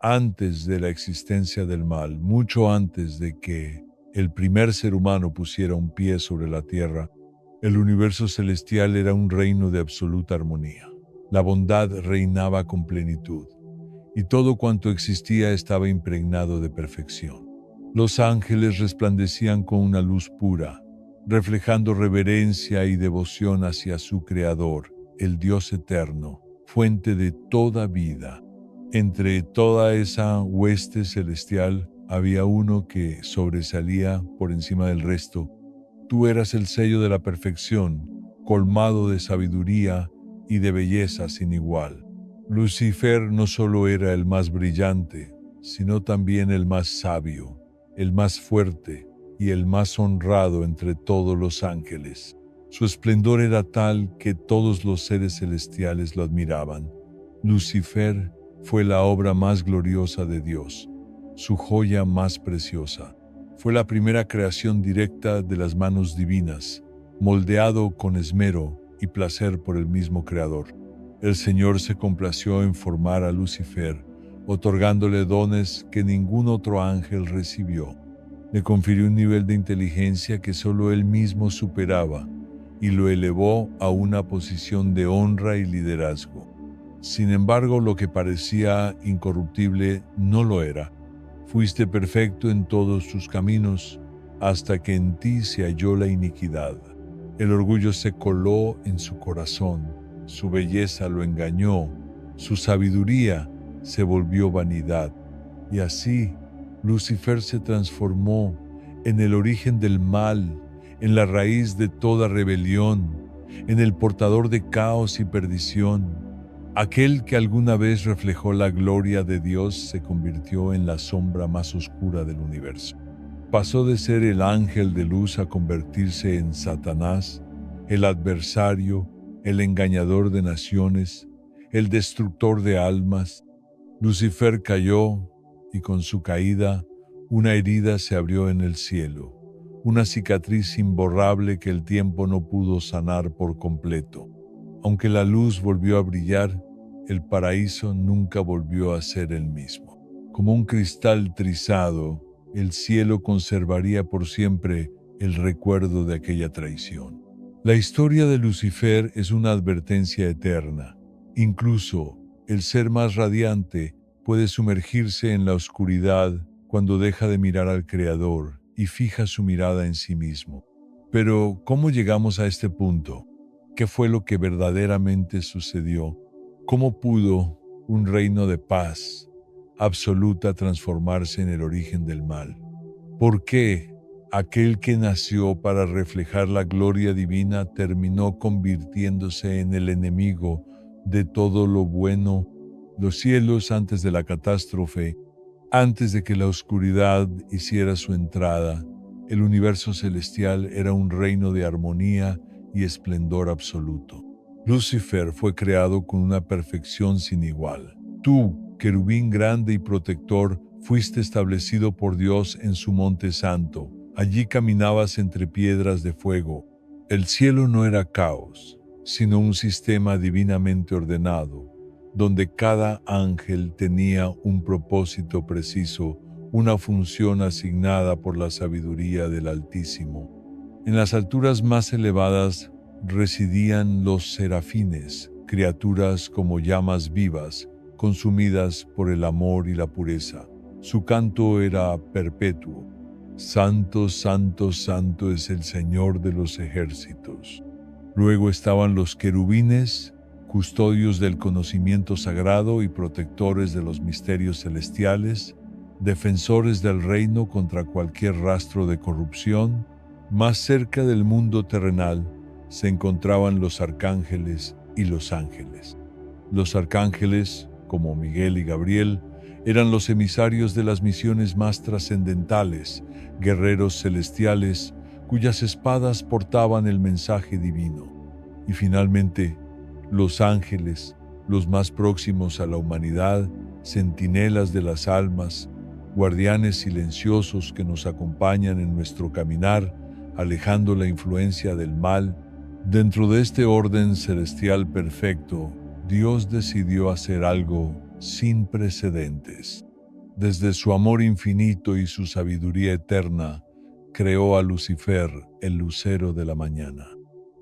Antes de la existencia del mal, mucho antes de que el primer ser humano pusiera un pie sobre la tierra, el universo celestial era un reino de absoluta armonía. La bondad reinaba con plenitud, y todo cuanto existía estaba impregnado de perfección. Los ángeles resplandecían con una luz pura, reflejando reverencia y devoción hacia su Creador, el Dios eterno, fuente de toda vida. Entre toda esa hueste celestial había uno que sobresalía por encima del resto. Tú eras el sello de la perfección, colmado de sabiduría y de belleza sin igual. Lucifer no solo era el más brillante, sino también el más sabio, el más fuerte y el más honrado entre todos los ángeles. Su esplendor era tal que todos los seres celestiales lo admiraban. Lucifer fue la obra más gloriosa de Dios, su joya más preciosa. Fue la primera creación directa de las manos divinas, moldeado con esmero y placer por el mismo Creador. El Señor se complació en formar a Lucifer, otorgándole dones que ningún otro ángel recibió. Le confirió un nivel de inteligencia que solo él mismo superaba y lo elevó a una posición de honra y liderazgo. Sin embargo, lo que parecía incorruptible no lo era. Fuiste perfecto en todos tus caminos, hasta que en ti se halló la iniquidad. El orgullo se coló en su corazón, su belleza lo engañó, su sabiduría se volvió vanidad. Y así, Lucifer se transformó en el origen del mal, en la raíz de toda rebelión, en el portador de caos y perdición. Aquel que alguna vez reflejó la gloria de Dios se convirtió en la sombra más oscura del universo. Pasó de ser el ángel de luz a convertirse en Satanás, el adversario, el engañador de naciones, el destructor de almas. Lucifer cayó y con su caída una herida se abrió en el cielo, una cicatriz imborrable que el tiempo no pudo sanar por completo. Aunque la luz volvió a brillar, el paraíso nunca volvió a ser el mismo. Como un cristal trizado, el cielo conservaría por siempre el recuerdo de aquella traición. La historia de Lucifer es una advertencia eterna. Incluso el ser más radiante puede sumergirse en la oscuridad cuando deja de mirar al Creador y fija su mirada en sí mismo. Pero, ¿cómo llegamos a este punto? ¿Qué fue lo que verdaderamente sucedió? ¿Cómo pudo un reino de paz absoluta transformarse en el origen del mal? ¿Por qué aquel que nació para reflejar la gloria divina terminó convirtiéndose en el enemigo de todo lo bueno? Los cielos antes de la catástrofe, antes de que la oscuridad hiciera su entrada, el universo celestial era un reino de armonía y esplendor absoluto. Lucifer fue creado con una perfección sin igual. Tú, querubín grande y protector, fuiste establecido por Dios en su monte santo. Allí caminabas entre piedras de fuego. El cielo no era caos, sino un sistema divinamente ordenado, donde cada ángel tenía un propósito preciso, una función asignada por la sabiduría del Altísimo. En las alturas más elevadas residían los serafines, criaturas como llamas vivas, consumidas por el amor y la pureza. Su canto era perpetuo. Santo, santo, santo es el Señor de los ejércitos. Luego estaban los querubines, custodios del conocimiento sagrado y protectores de los misterios celestiales, defensores del reino contra cualquier rastro de corrupción. Más cerca del mundo terrenal se encontraban los arcángeles y los ángeles. Los arcángeles, como Miguel y Gabriel, eran los emisarios de las misiones más trascendentales, guerreros celestiales cuyas espadas portaban el mensaje divino. Y finalmente, los ángeles, los más próximos a la humanidad, centinelas de las almas, guardianes silenciosos que nos acompañan en nuestro caminar, alejando la influencia del mal. Dentro de este orden celestial perfecto, Dios decidió hacer algo sin precedentes. Desde su amor infinito y su sabiduría eterna, creó a Lucifer, el lucero de la mañana.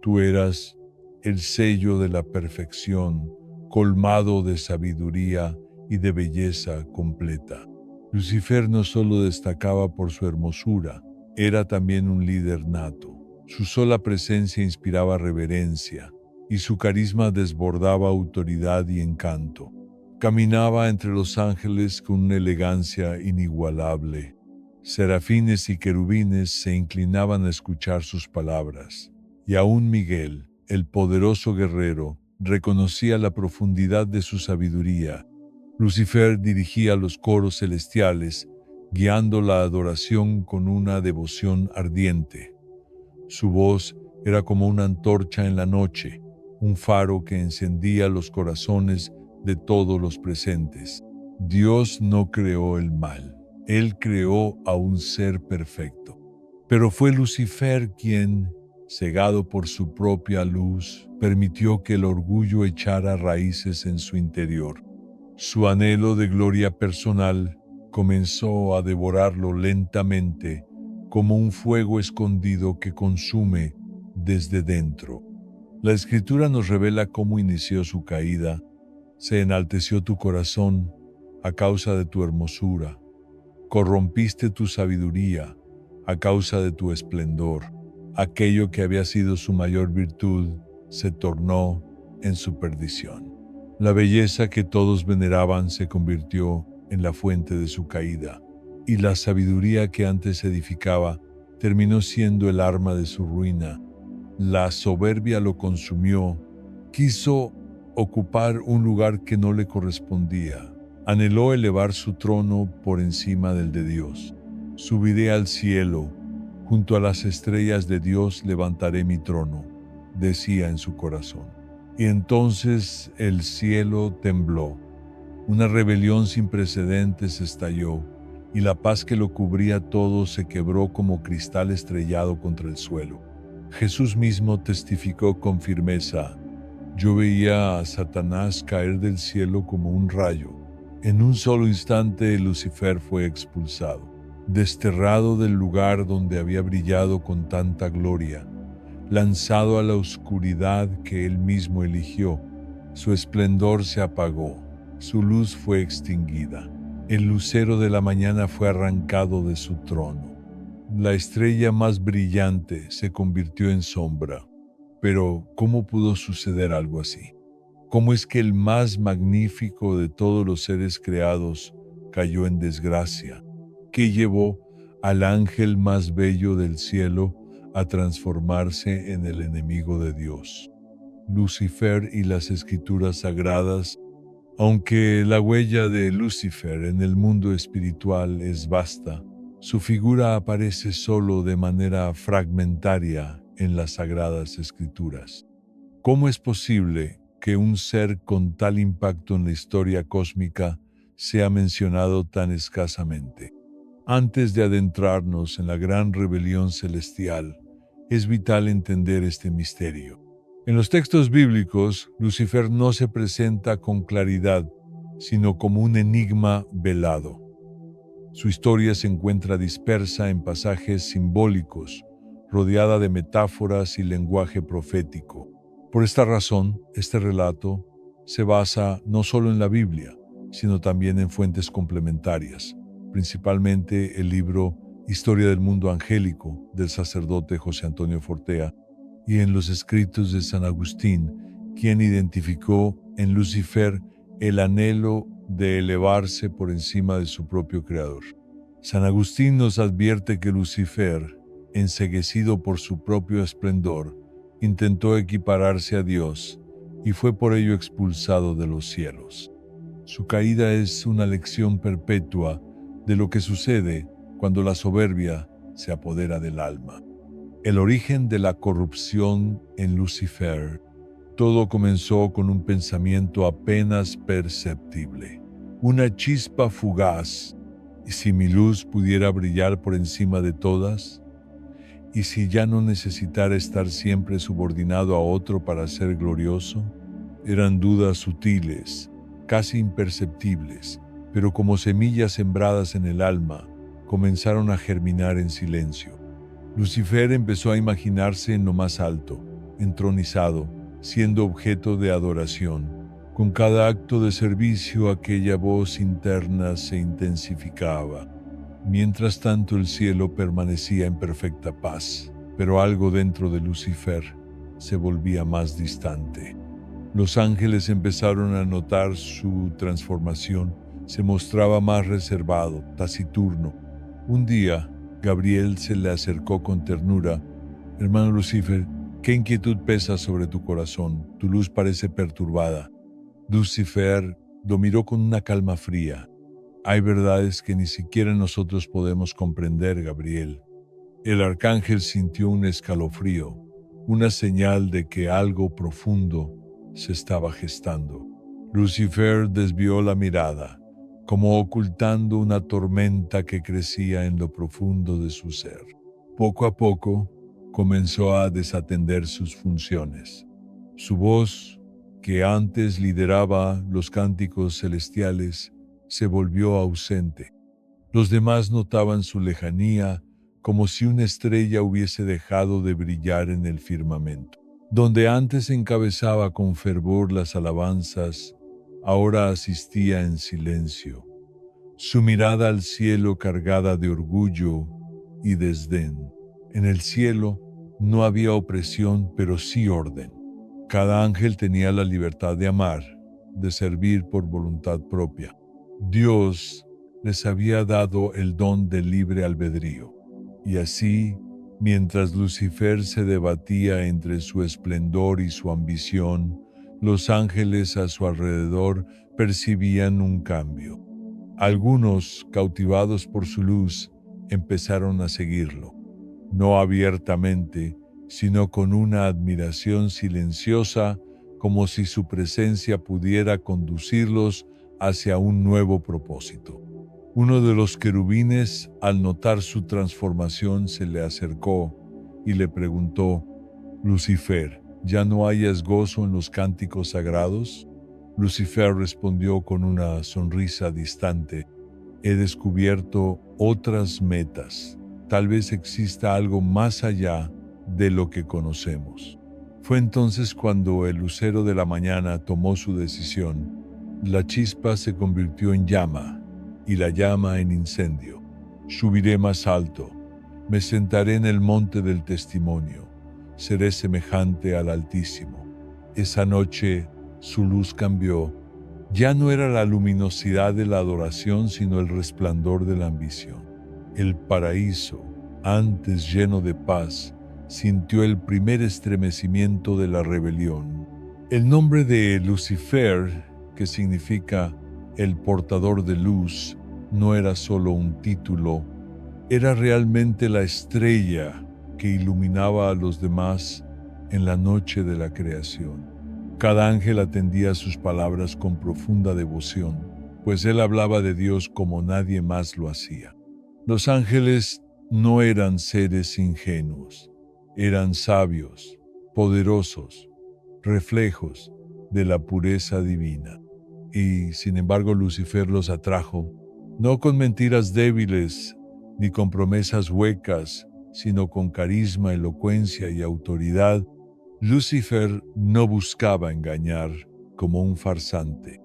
Tú eras el sello de la perfección, colmado de sabiduría y de belleza completa. Lucifer no solo destacaba por su hermosura, era también un líder nato. Su sola presencia inspiraba reverencia y su carisma desbordaba autoridad y encanto. Caminaba entre los ángeles con una elegancia inigualable. Serafines y querubines se inclinaban a escuchar sus palabras, y aún Miguel, el poderoso guerrero, reconocía la profundidad de su sabiduría. Lucifer dirigía los coros celestiales, guiando la adoración con una devoción ardiente. Su voz era como una antorcha en la noche, un faro que encendía los corazones de todos los presentes. Dios no creó el mal, Él creó a un ser perfecto. Pero fue Lucifer quien, cegado por su propia luz, permitió que el orgullo echara raíces en su interior. Su anhelo de gloria personal comenzó a devorarlo lentamente, como un fuego escondido que consume desde dentro. La Escritura nos revela cómo inició su caída. Se enalteció tu corazón a causa de tu hermosura. Corrompiste tu sabiduría a causa de tu esplendor. Aquello que había sido su mayor virtud se tornó en su perdición. La belleza que todos veneraban se convirtió en la fuente de su caída, y la sabiduría que antes edificaba terminó siendo el arma de su ruina. La soberbia lo consumió, quiso ocupar un lugar que no le correspondía. Anheló elevar su trono por encima del de Dios. Subiré al cielo, junto a las estrellas de Dios levantaré mi trono, decía en su corazón. Y entonces el cielo tembló. Una rebelión sin precedentes estalló, y la paz que lo cubría todo se quebró como cristal estrellado contra el suelo. Jesús mismo testificó con firmeza: yo veía a Satanás caer del cielo como un rayo. En un solo instante Lucifer fue expulsado, desterrado del lugar donde había brillado con tanta gloria, lanzado a la oscuridad que él mismo eligió. Su esplendor se apagó, su luz fue extinguida. El lucero de la mañana fue arrancado de su trono. La estrella más brillante se convirtió en sombra. Pero, ¿cómo pudo suceder algo así? ¿Cómo es que el más magnífico de todos los seres creados cayó en desgracia? ¿Qué llevó al ángel más bello del cielo a transformarse en el enemigo de Dios? Lucifer y las escrituras sagradas. Aunque la huella de Lucifer en el mundo espiritual es vasta, su figura aparece solo de manera fragmentaria en las sagradas escrituras. ¿Cómo es posible que un ser con tal impacto en la historia cósmica sea mencionado tan escasamente? Antes de adentrarnos en la gran rebelión celestial, es vital entender este misterio. En los textos bíblicos, Lucifer no se presenta con claridad, sino como un enigma velado. Su historia se encuentra dispersa en pasajes simbólicos, rodeada de metáforas y lenguaje profético. Por esta razón, este relato se basa no solo en la Biblia, sino también en fuentes complementarias, principalmente el libro Historia del Mundo Angélico del sacerdote José Antonio Fortea, y en los escritos de San Agustín, quien identificó en Lucifer el anhelo de elevarse por encima de su propio creador. San Agustín nos advierte que Lucifer, enceguecido por su propio esplendor, intentó equipararse a Dios y fue por ello expulsado de los cielos. Su caída es una lección perpetua de lo que sucede cuando la soberbia se apodera del alma. El origen de la corrupción en Lucifer. Todo comenzó con un pensamiento apenas perceptible, una chispa fugaz. ¿Y si mi luz pudiera brillar por encima de todas? ¿Y si ya no necesitara estar siempre subordinado a otro para ser glorioso? Eran dudas sutiles, casi imperceptibles, pero como semillas sembradas en el alma, comenzaron a germinar en silencio. Lucifer empezó a imaginarse en lo más alto, entronizado, siendo objeto de adoración. Con cada acto de servicio, aquella voz interna se intensificaba. Mientras tanto, el cielo permanecía en perfecta paz, pero algo dentro de Lucifer se volvía más distante. Los ángeles empezaron a notar su transformación. Se mostraba más reservado, taciturno. Un día, Gabriel se le acercó con ternura. Hermano Lucifer, ¿qué inquietud pesa sobre tu corazón? Tu luz parece perturbada. Lucifer lo miró con una calma fría. Hay verdades que ni siquiera nosotros podemos comprender, Gabriel. El arcángel sintió un escalofrío, una señal de que algo profundo se estaba gestando. Lucifer desvió la mirada, como ocultando una tormenta que crecía en lo profundo de su ser. Poco a poco, comenzó a desatender sus funciones. Su voz, que antes lideraba los cánticos celestiales, se volvió ausente. Los demás notaban su lejanía, como si una estrella hubiese dejado de brillar en el firmamento. Donde antes encabezaba con fervor las alabanzas, ahora asistía en silencio. Su mirada al cielo cargada de orgullo y desdén. En el cielo no había opresión, pero sí orden. Cada ángel tenía la libertad de amar, de servir por voluntad propia. Dios les había dado el don del libre albedrío. Y así, mientras Lucifer se debatía entre su esplendor y su ambición, los ángeles a su alrededor percibían un cambio. Algunos, cautivados por su luz, empezaron a seguirlo, no abiertamente, sino con una admiración silenciosa, como si su presencia pudiera conducirlos hacia un nuevo propósito. Uno de los querubines, al notar su transformación, se le acercó y le preguntó: «Lucifer, ¿ya no hayas gozo en los cánticos sagrados?». Lucifer respondió con una sonrisa distante: «He descubierto otras metas. Tal vez exista algo más allá de lo que conocemos». Fue entonces cuando el lucero de la mañana tomó su decisión. La chispa se convirtió en llama y la llama en incendio. Subiré más alto, me sentaré en el monte del testimonio, seré semejante al Altísimo. Esa noche su luz cambió. Ya no era la luminosidad de la adoración, sino el resplandor de la ambición. El paraíso, antes lleno de paz, sintió el primer estremecimiento de la rebelión. El nombre de Lucifer, que significa el portador de luz, no era solo un título, era realmente la estrella que iluminaba a los demás en la noche de la creación. Cada ángel atendía sus palabras con profunda devoción, pues él hablaba de Dios como nadie más lo hacía. Los ángeles no eran seres ingenuos, eran sabios, poderosos, reflejos de la pureza divina. Y, sin embargo, Lucifer los atrajo, no con mentiras débiles ni con promesas huecas, sino con carisma, elocuencia y autoridad. Lucifer no buscaba engañar como un farsante.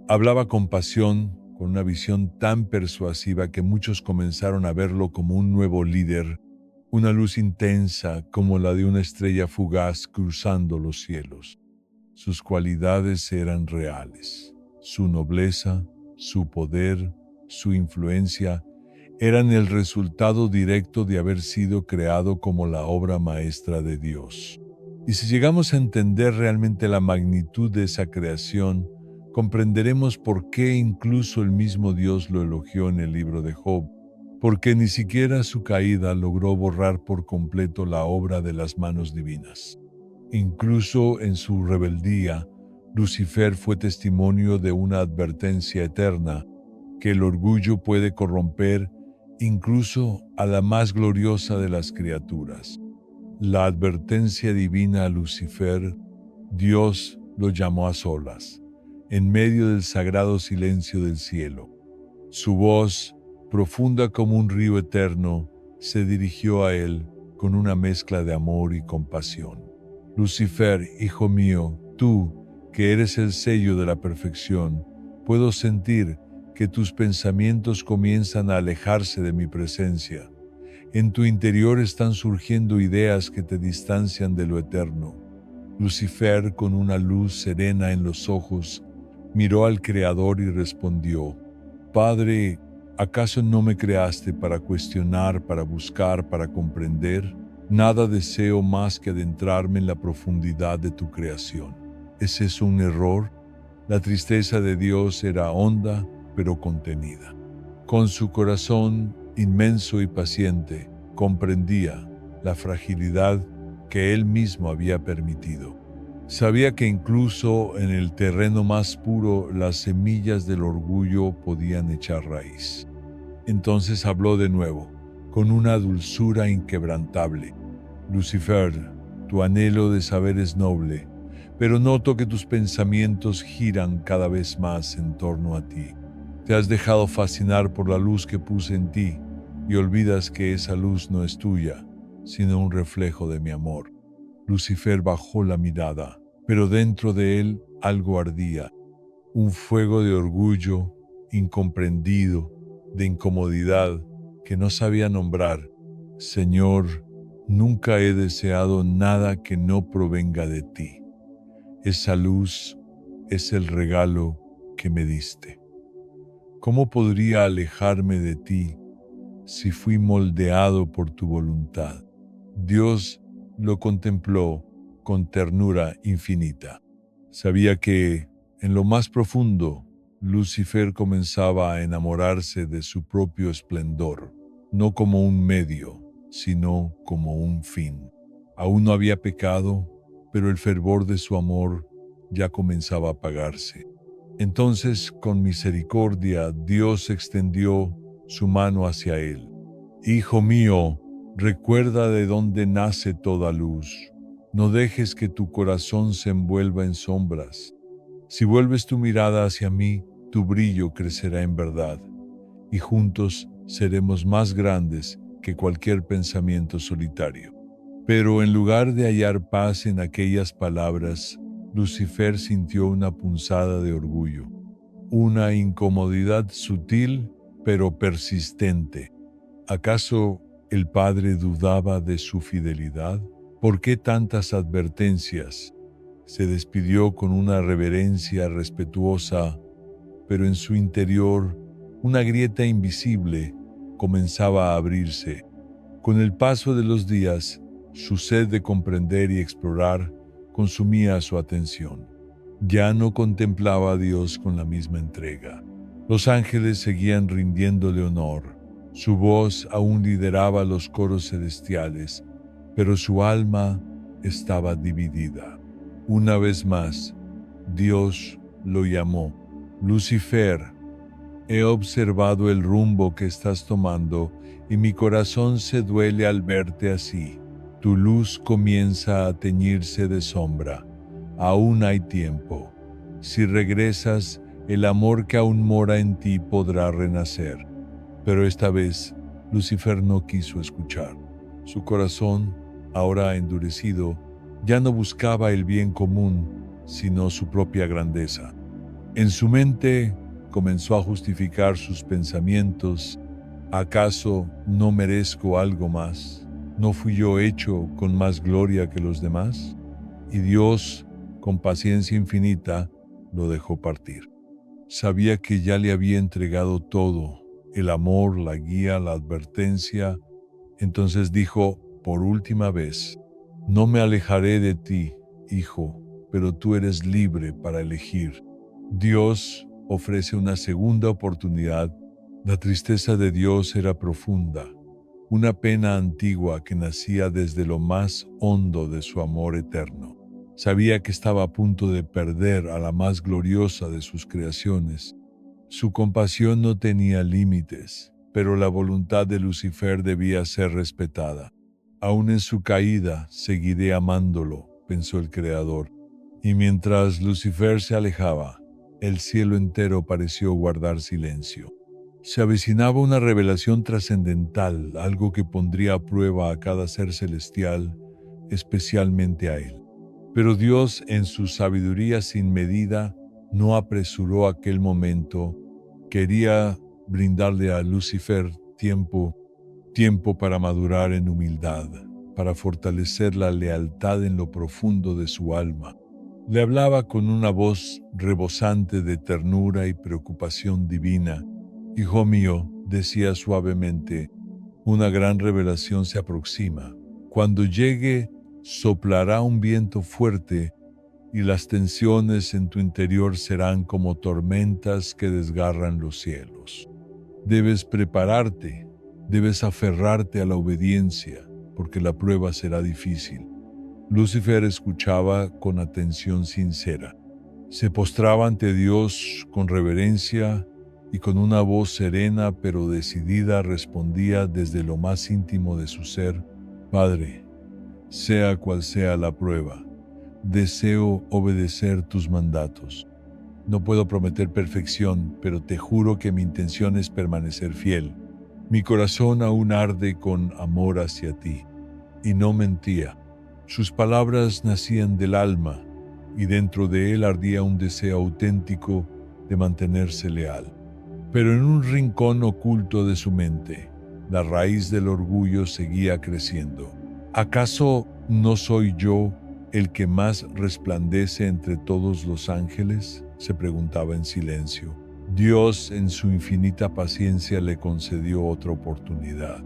Hablaba con pasión, con una visión tan persuasiva que muchos comenzaron a verlo como un nuevo líder, una luz intensa como la de una estrella fugaz cruzando los cielos. Sus cualidades eran reales. Su nobleza, su poder, su influencia eran el resultado directo de haber sido creado como la obra maestra de Dios. Y si llegamos a entender realmente la magnitud de esa creación, comprenderemos por qué incluso el mismo Dios lo elogió en el libro de Job, porque ni siquiera su caída logró borrar por completo la obra de las manos divinas. Incluso en su rebeldía, Lucifer fue testimonio de una advertencia eterna, que el orgullo puede corromper incluso a la más gloriosa de las criaturas. La advertencia divina a Lucifer, Dios lo llamó a solas, en medio del sagrado silencio del cielo. Su voz, profunda como un río eterno, se dirigió a él con una mezcla de amor y compasión. Lucifer, hijo mío, tú, que eres el sello de la perfección, puedo sentir que tus pensamientos comienzan a alejarse de mi presencia. En tu interior están surgiendo ideas que te distancian de lo eterno. Lucifer, con una luz serena en los ojos, miró al Creador y respondió: Padre, ¿acaso no me creaste para cuestionar, para buscar, para comprender? Nada deseo más que adentrarme en la profundidad de tu creación. ¿Es eso un error? La tristeza de Dios era honda, pero contenida. Con su corazón inmenso y paciente, comprendía la fragilidad que él mismo había permitido. Sabía que incluso en el terreno más puro las semillas del orgullo podían echar raíz. Entonces habló de nuevo, con una dulzura inquebrantable. Lucifer, tu anhelo de saber es noble, pero noto que tus pensamientos giran cada vez más en torno a ti. Te has dejado fascinar por la luz que puse en ti y olvidas que esa luz no es tuya, sino un reflejo de mi amor. Lucifer bajó la mirada, pero dentro de él algo ardía, un fuego de orgullo incomprendido, de incomodidad que no sabía nombrar. Señor, nunca he deseado nada que no provenga de ti. Esa luz es el regalo que me diste. ¿Cómo podría alejarme de ti si fui moldeado por tu voluntad? Dios lo contempló con ternura infinita. Sabía que, en lo más profundo, Lucifer comenzaba a enamorarse de su propio esplendor, no como un medio, sino como un fin. Aún no había pecado, pero el fervor de su amor ya comenzaba a apagarse. Entonces, con misericordia, Dios extendió su mano hacia él. Hijo mío, recuerda de dónde nace toda luz. No dejes que tu corazón se envuelva en sombras. Si vuelves tu mirada hacia mí, tu brillo crecerá en verdad, y juntos seremos más grandes que cualquier pensamiento solitario. Pero en lugar de hallar paz en aquellas palabras, Lucifer sintió una punzada de orgullo, una incomodidad sutil pero persistente. ¿Acaso el Padre dudaba de su fidelidad? ¿Por qué tantas advertencias? Se despidió con una reverencia respetuosa, pero en su interior una grieta invisible comenzaba a abrirse. Con el paso de los días, su sed de comprender y explorar consumía su atención. Ya no contemplaba a Dios con la misma entrega. Los ángeles seguían rindiéndole honor. Su voz aún lideraba los coros celestiales, pero su alma estaba dividida. Una vez más, Dios lo llamó: Lucifer, he observado el rumbo que estás tomando y mi corazón se duele al verte así. Tu luz comienza a teñirse de sombra. Aún hay tiempo. Si regresas, el amor que aún mora en ti podrá renacer. Pero esta vez, Lucifer no quiso escuchar. Su corazón, ahora endurecido, ya no buscaba el bien común, sino su propia grandeza. En su mente comenzó a justificar sus pensamientos. ¿Acaso no merezco algo más? ¿No fui yo hecho con más gloria que los demás? Y Dios, con paciencia infinita, lo dejó partir. Sabía que ya le había entregado todo, el amor, la guía, la advertencia. Entonces dijo por última vez: no me alejaré de ti, hijo, pero tú eres libre para elegir. Dios ofrece una segunda oportunidad. La tristeza de Dios era profunda, una pena antigua que nacía desde lo más hondo de su amor eterno. Sabía que estaba a punto de perder a la más gloriosa de sus creaciones. Su compasión no tenía límites, pero la voluntad de Lucifer debía ser respetada. Aún en su caída seguiré amándolo, pensó el Creador. Y mientras Lucifer se alejaba, el cielo entero pareció guardar silencio. Se avecinaba una revelación trascendental, algo que pondría a prueba a cada ser celestial, especialmente a él. Pero Dios, en su sabiduría sin medida, no apresuró aquel momento. Quería brindarle a Lucifer tiempo para madurar en humildad, para fortalecer la lealtad en lo profundo de su alma. Le hablaba con una voz rebosante de ternura y preocupación divina. Hijo mío, decía suavemente, una gran revelación se aproxima. Cuando llegue, soplará un viento fuerte y las tensiones en tu interior serán como tormentas que desgarran los cielos. Debes prepararte, debes aferrarte a la obediencia, porque la prueba será difícil. Lucifer escuchaba con atención sincera. Se postraba ante Dios con reverencia y con una voz serena pero decidida respondía desde lo más íntimo de su ser: Padre, sea cual sea la prueba, deseo obedecer tus mandatos. No puedo prometer perfección, pero te juro que mi intención es permanecer fiel. Mi corazón aún arde con amor hacia ti. Y no mentía. Sus palabras nacían del alma, y dentro de él ardía un deseo auténtico de mantenerse leal. Pero en un rincón oculto de su mente, la raíz del orgullo seguía creciendo. ¿Acaso no soy yo el que más resplandece entre todos los ángeles?, se preguntaba en silencio. Dios, en su infinita paciencia, le concedió otra oportunidad.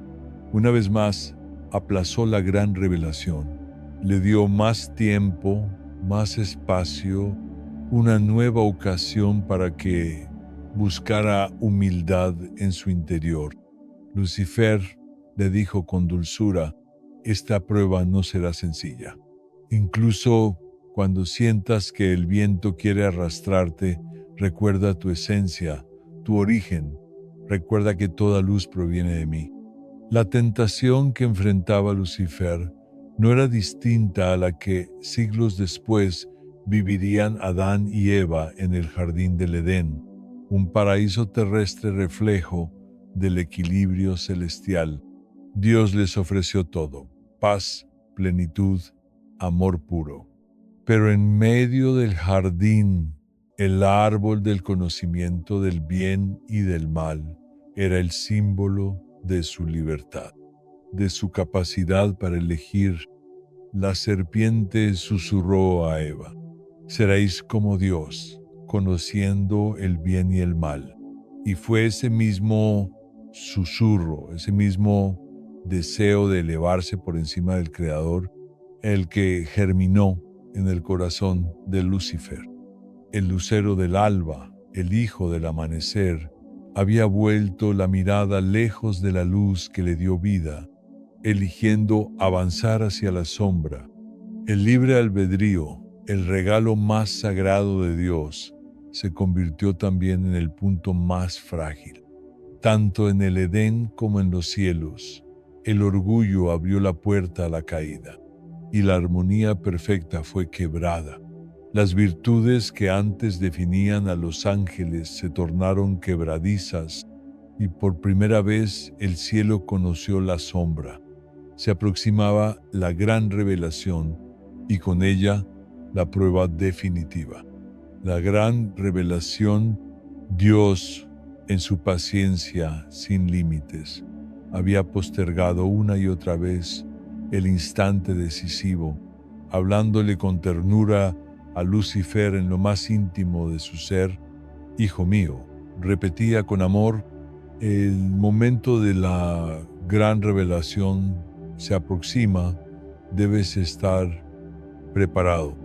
Una vez más, aplazó la gran revelación. Le dio más tiempo, más espacio, una nueva ocasión para que buscara humildad en su interior. Lucifer le dijo con dulzura: esta prueba no será sencilla. Incluso cuando sientas que el viento quiere arrastrarte, recuerda tu esencia, tu origen. Recuerda que toda luz proviene de mí. La tentación que enfrentaba Lucifer no era distinta a la que siglos después vivirían Adán y Eva en el jardín del Edén, un paraíso terrestre reflejo del equilibrio celestial. Dios les ofreció todo: paz, plenitud, amor puro. Pero en medio del jardín, el árbol del conocimiento del bien y del mal era el símbolo de su libertad, de su capacidad para elegir. La serpiente susurró a Eva: seréis como Dios, conociendo el bien y el mal. Y fue ese mismo susurro, ese mismo deseo de elevarse por encima del Creador, el que germinó en el corazón de Lucifer. El lucero del alba, el hijo del amanecer, había vuelto la mirada lejos de la luz que le dio vida, eligiendo avanzar hacia la sombra. El libre albedrío, el regalo más sagrado de Dios, se convirtió también en el punto más frágil. Tanto en el Edén como en los cielos, el orgullo abrió la puerta a la caída, y la armonía perfecta fue quebrada. Las virtudes que antes definían a los ángeles se tornaron quebradizas, y por primera vez el cielo conoció la sombra. Se aproximaba la gran revelación, y con ella la prueba definitiva. La gran revelación: Dios, en su paciencia sin límites, había postergado una y otra vez el instante decisivo, hablándole con ternura a Lucifer en lo más íntimo de su ser. Hijo mío, repetía con amor, el momento de la gran revelación se aproxima, debes estar preparado.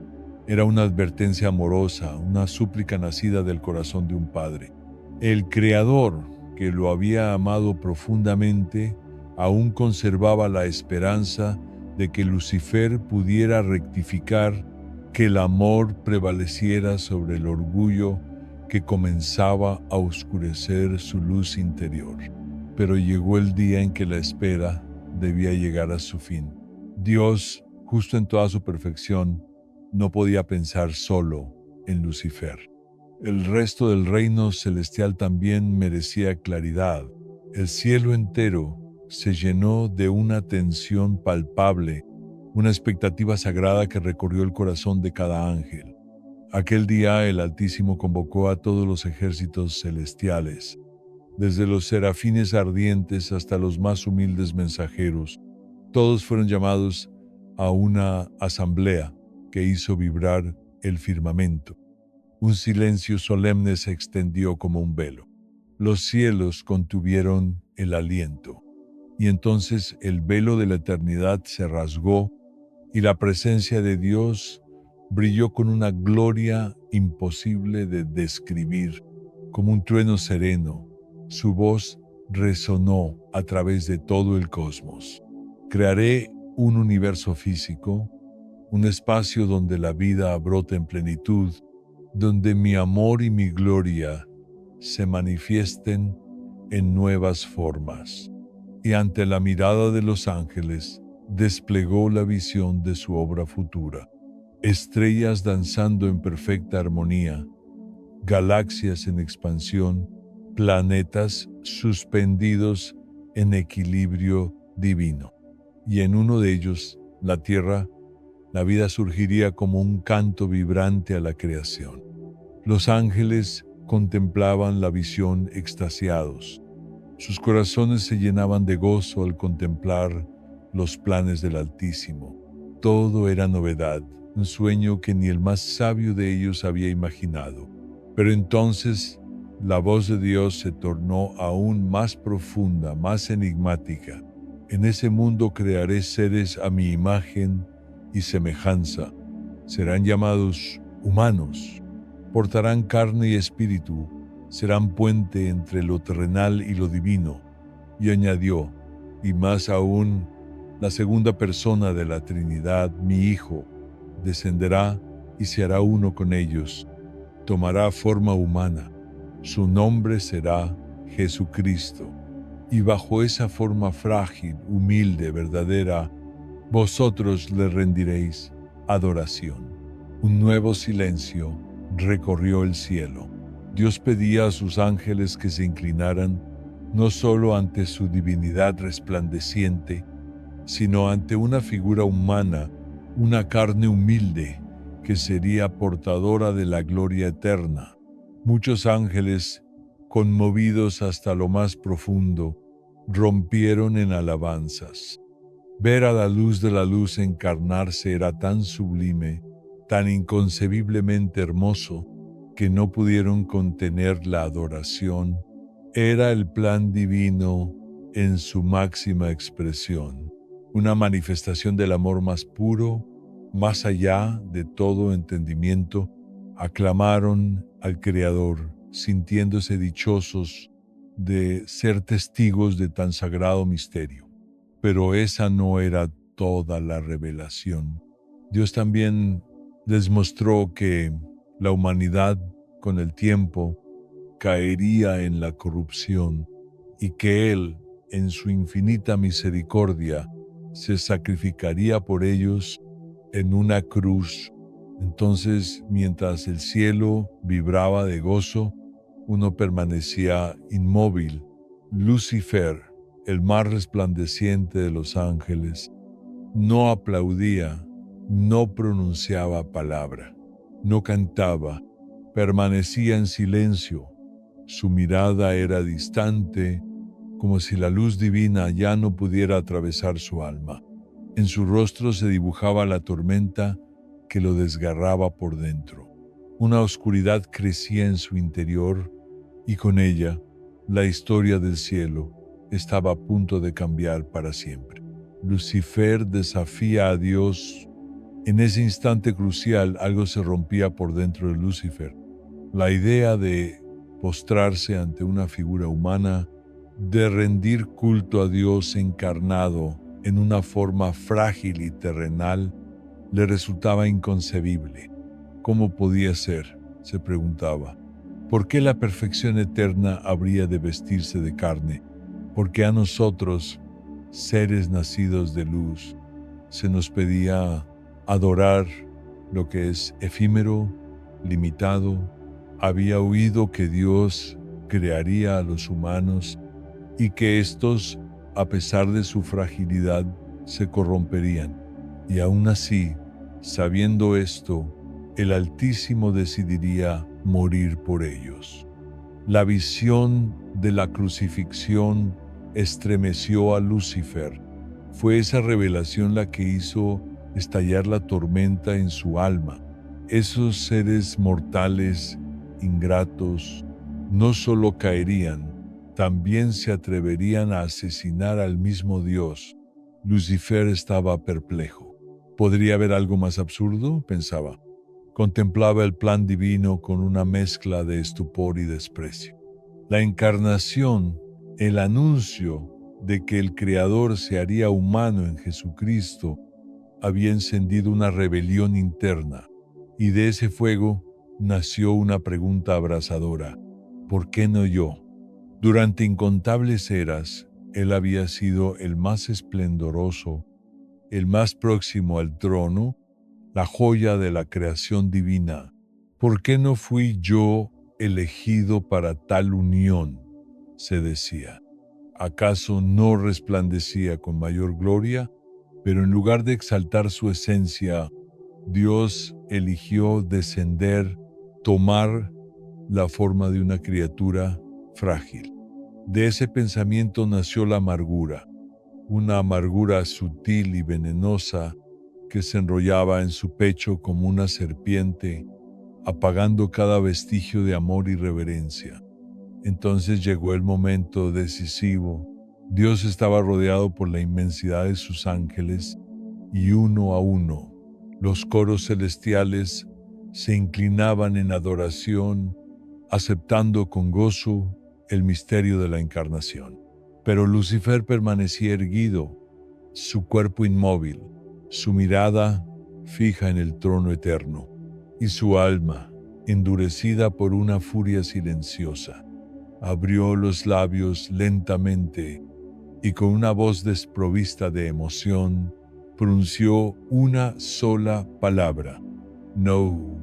Era una advertencia amorosa, una súplica nacida del corazón de un padre. El Creador, que lo había amado profundamente, aún conservaba la esperanza de que Lucifer pudiera rectificar, que el amor prevaleciera sobre el orgullo que comenzaba a oscurecer su luz interior. Pero llegó el día en que la espera debía llegar a su fin. Dios, justo en toda su perfección, no podía pensar solo en Lucifer. El resto del reino celestial también merecía claridad. El cielo entero se llenó de una tensión palpable, una expectativa sagrada que recorrió el corazón de cada ángel. Aquel día el Altísimo convocó a todos los ejércitos celestiales, desde los serafines ardientes hasta los más humildes mensajeros. Todos fueron llamados a una asamblea que hizo vibrar el firmamento. Un silencio solemne se extendió como un velo. Los cielos contuvieron el aliento, y entonces el velo de la eternidad se rasgó y la presencia de Dios brilló con una gloria imposible de describir, como un trueno sereno. Su voz resonó a través de todo el cosmos. Crearé un universo físico, un espacio donde la vida brote en plenitud, donde mi amor y mi gloria se manifiesten en nuevas formas. Y ante la mirada de los ángeles, desplegó la visión de su obra futura. Estrellas danzando en perfecta armonía, galaxias en expansión, planetas suspendidos en equilibrio divino. Y en uno de ellos, la Tierra, la vida surgiría como un canto vibrante a la creación. Los ángeles contemplaban la visión extasiados. Sus corazones se llenaban de gozo al contemplar los planes del Altísimo. Todo era novedad, un sueño que ni el más sabio de ellos había imaginado. Pero entonces la voz de Dios se tornó aún más profunda, más enigmática. En ese mundo crearé seres a mi imagen y semejanza. Serán llamados humanos. Portarán carne y espíritu. Serán puente entre lo terrenal y lo divino. Y añadió, y más aún, la segunda persona de la Trinidad, mi Hijo, descenderá y se hará uno con ellos. Tomará forma humana. Su nombre será Jesucristo. Y bajo esa forma frágil, humilde, verdadera, vosotros le rendiréis adoración. Un nuevo silencio recorrió el cielo. Dios pedía a sus ángeles que se inclinaran no solo ante su divinidad resplandeciente, sino ante una figura humana, una carne humilde que sería portadora de la gloria eterna. Muchos ángeles, conmovidos hasta lo más profundo, rompieron en alabanzas. Ver a la luz de la luz encarnarse era tan sublime, tan inconcebiblemente hermoso, que no pudieron contener la adoración. Era el plan divino en su máxima expresión, una manifestación del amor más puro, más allá de todo entendimiento. Aclamaron al Creador, sintiéndose dichosos de ser testigos de tan sagrado misterio. Pero esa no era toda la revelación. Dios también les mostró que la humanidad, con el tiempo, caería en la corrupción y que Él, en su infinita misericordia, se sacrificaría por ellos en una cruz. Entonces, mientras el cielo vibraba de gozo, uno permanecía inmóvil. Lucifer, el más resplandeciente de los ángeles, no aplaudía, no pronunciaba palabra, no cantaba, permanecía en silencio. Su mirada era distante, como si la luz divina ya no pudiera atravesar su alma. En su rostro se dibujaba la tormenta que lo desgarraba por dentro. Una oscuridad crecía en su interior y con ella la historia del cielo estaba a punto de cambiar para siempre. Lucifer desafía a Dios. En ese instante crucial algo se rompía por dentro de Lucifer. La idea de postrarse ante una figura humana, de rendir culto a Dios encarnado en una forma frágil y terrenal, le resultaba inconcebible. ¿Cómo podía ser?, se preguntaba. ¿Por qué la perfección eterna habría de vestirse de carne? ¿Por qué a nosotros, seres nacidos de luz, se nos pedía adorar lo que es efímero, limitado, Había oído que Dios crearía a los humanos y que éstos, a pesar de su fragilidad, se corromperían. Y aún así, sabiendo esto, el Altísimo decidiría morir por ellos. La visión de la crucifixión estremeció a Lucifer. Fue esa revelación la que hizo estallar la tormenta en su alma. Esos seres mortales, ingratos, no solo caerían, también se atreverían a asesinar al mismo Dios. Lucifer estaba perplejo. ¿Podría haber algo más absurdo?, pensaba. Contemplaba el plan divino con una mezcla de estupor y desprecio. La encarnación, el anuncio de que el Creador se haría humano en Jesucristo, había encendido una rebelión interna, y de ese fuego nació una pregunta abrasadora: ¿por qué no yo? Durante incontables eras, él había sido el más esplendoroso, el más próximo al trono, la joya de la creación divina. ¿Por qué no fui yo elegido para tal unión?, se decía. ¿Acaso no resplandecía con mayor gloria? Pero en lugar de exaltar su esencia, Dios eligió descender, tomar la forma de una criatura frágil. De ese pensamiento nació la amargura, una amargura sutil y venenosa que se enrollaba en su pecho como una serpiente, apagando cada vestigio de amor y reverencia. Entonces llegó el momento decisivo. Dios estaba rodeado por la inmensidad de sus ángeles y uno a uno los coros celestiales se inclinaban en adoración, aceptando con gozo el misterio de la encarnación. Pero Lucifer permanecía erguido, su cuerpo inmóvil, su mirada fija en el trono eterno, y su alma, endurecida por una furia silenciosa, abrió los labios lentamente y con una voz desprovista de emoción pronunció una sola palabra: no.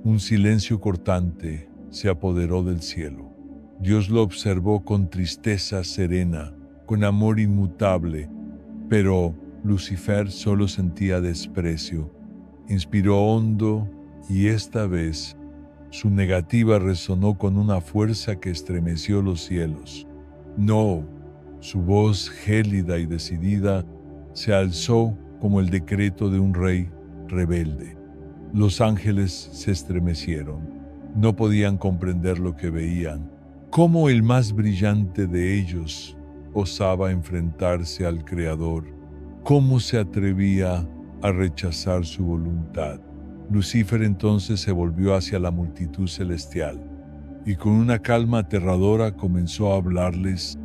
Un silencio cortante se apoderó del cielo. Dios lo observó con tristeza serena, con amor inmutable, pero Lucifer solo sentía desprecio. Inspiró hondo y esta vez su negativa resonó con una fuerza que estremeció los cielos. No. Su voz gélida y decidida se alzó como el decreto de un rey rebelde. Los ángeles se estremecieron. No podían comprender lo que veían. ¿Cómo el más brillante de ellos osaba enfrentarse al Creador? ¿Cómo se atrevía a rechazar su voluntad? Lucifer entonces se volvió hacia la multitud celestial y con una calma aterradora comenzó a hablarles.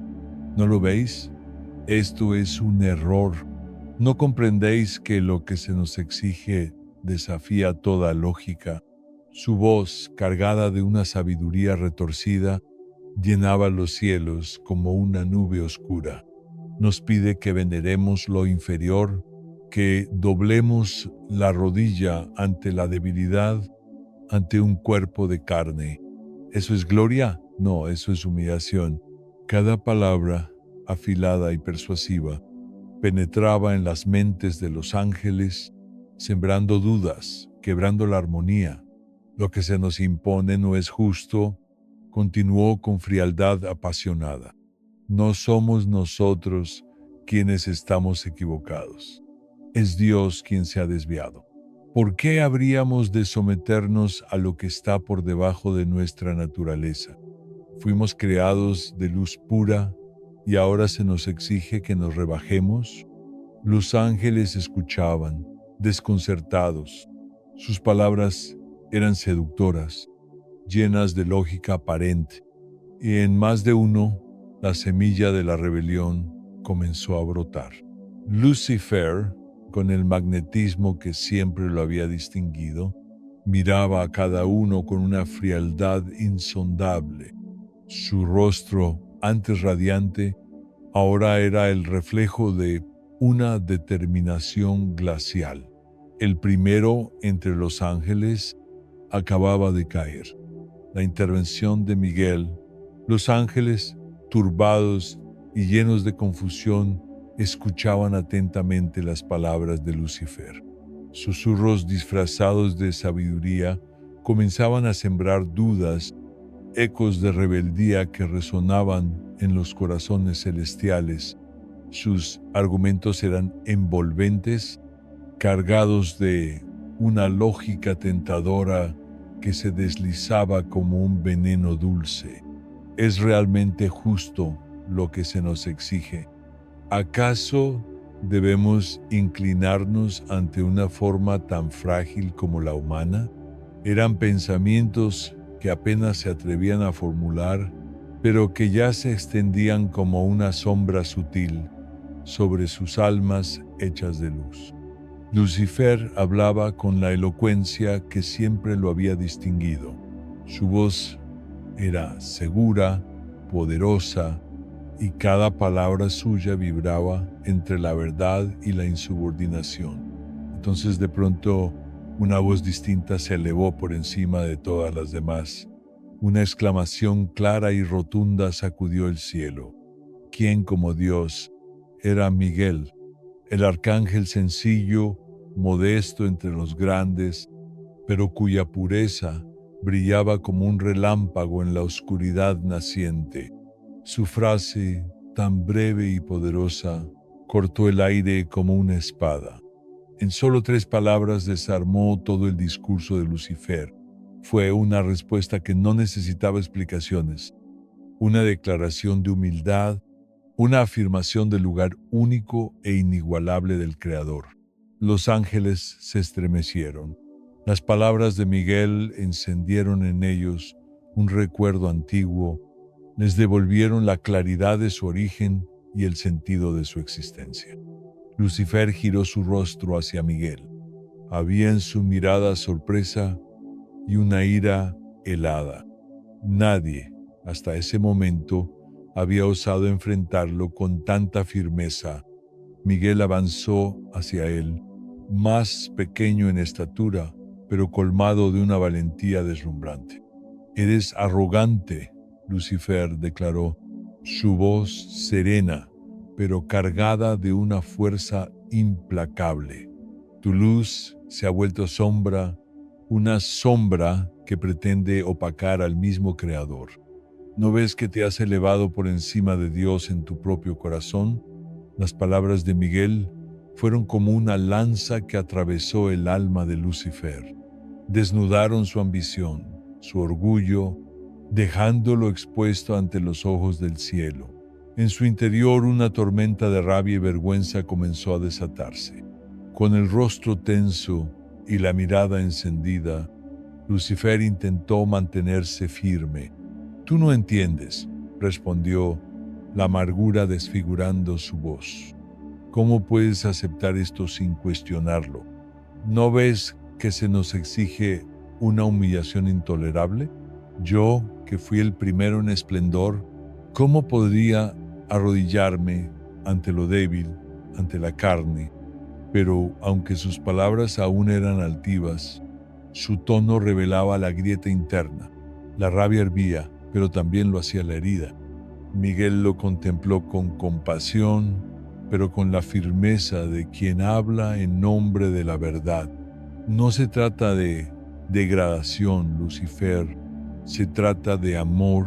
¿No lo veis? Esto es un error. ¿No comprendéis que lo que se nos exige desafía toda lógica? Su voz, cargada de una sabiduría retorcida, llenaba los cielos como una nube oscura. Nos pide que veneremos lo inferior, que doblemos la rodilla ante la debilidad, ante un cuerpo de carne. ¿Eso es gloria? No, eso es humillación. Cada palabra, afilada y persuasiva, penetraba en las mentes de los ángeles, sembrando dudas, quebrando la armonía. Lo que se nos impone no es justo, continuó con frialdad apasionada. No somos nosotros quienes estamos equivocados. Es Dios quien se ha desviado. ¿Por qué habríamos de someternos a lo que está por debajo de nuestra naturaleza? Fuimos creados de luz pura y ahora se nos exige que nos rebajemos. Los ángeles escuchaban, desconcertados. Sus palabras eran seductoras, llenas de lógica aparente, y en más de uno, la semilla de la rebelión comenzó a brotar. Lucifer, con el magnetismo que siempre lo había distinguido, miraba a cada uno con una frialdad insondable. Su rostro, antes radiante, ahora era el reflejo de una determinación glacial. El primero entre los ángeles acababa de caer. la intervención de Miguel, los ángeles, turbados y llenos de confusión, escuchaban atentamente las palabras de Lucifer. Susurros disfrazados de sabiduría comenzaban a sembrar dudas, ecos de rebeldía que resonaban en los corazones celestiales. Sus argumentos eran envolventes, cargados de una lógica tentadora que se deslizaba como un veneno dulce. ¿Es realmente justo lo que se nos exige? ¿Acaso debemos inclinarnos ante una forma tan frágil como la humana? Eran pensamientos que apenas se atrevían a formular, pero que ya se extendían como una sombra sutil sobre sus almas hechas de luz. Lucifer hablaba con la elocuencia que siempre lo había distinguido. Su voz era segura, poderosa, y cada palabra suya vibraba entre la verdad y la insubordinación. Entonces de pronto una voz distinta se elevó por encima de todas las demás. Una exclamación clara y rotunda sacudió el cielo. ¿Quién como Dios? Era Miguel, el arcángel sencillo, modesto entre los grandes, pero cuya pureza brillaba como un relámpago en la oscuridad naciente. Su frase, tan breve y poderosa, cortó el aire como una espada. En solo 3 palabras desarmó todo el discurso de Lucifer. Fue una respuesta que no necesitaba explicaciones, una declaración de humildad, una afirmación del lugar único e inigualable del Creador. Los ángeles se estremecieron. Las palabras de Miguel encendieron en ellos un recuerdo antiguo, les devolvieron la claridad de su origen y el sentido de su existencia. Lucifer giró su rostro hacia Miguel. Había en su mirada sorpresa y una ira helada. Nadie, hasta ese momento, había osado enfrentarlo con tanta firmeza. Miguel avanzó hacia él, más pequeño en estatura, pero colmado de una valentía deslumbrante. «Eres arrogante», Lucifer declaró, su voz serena, pero cargada de una fuerza implacable. «Tu luz se ha vuelto sombra, una sombra que pretende opacar al mismo Creador. ¿No ves que te has elevado por encima de Dios en tu propio corazón?» Las palabras de Miguel fueron como una lanza que atravesó el alma de Lucifer. Desnudaron su ambición, su orgullo, dejándolo expuesto ante los ojos del cielo. En su interior una tormenta de rabia y vergüenza comenzó a desatarse. Con el rostro tenso y la mirada encendida, Lucifer intentó mantenerse firme. «Tú no entiendes», respondió, la amargura desfigurando su voz. «¿Cómo puedes aceptar esto sin cuestionarlo? ¿No ves que se nos exige una humillación intolerable? Yo, que fui el primero en esplendor, ¿cómo podría arrodillarme ante lo débil, ante la carne?» Pero aunque sus palabras aún eran altivas, su tono revelaba la grieta interna. La rabia hervía, pero también lo hacía la herida. Miguel lo contempló con compasión, pero con la firmeza de quien habla en nombre de la verdad. «No se trata de degradación, Lucifer, se trata de amor.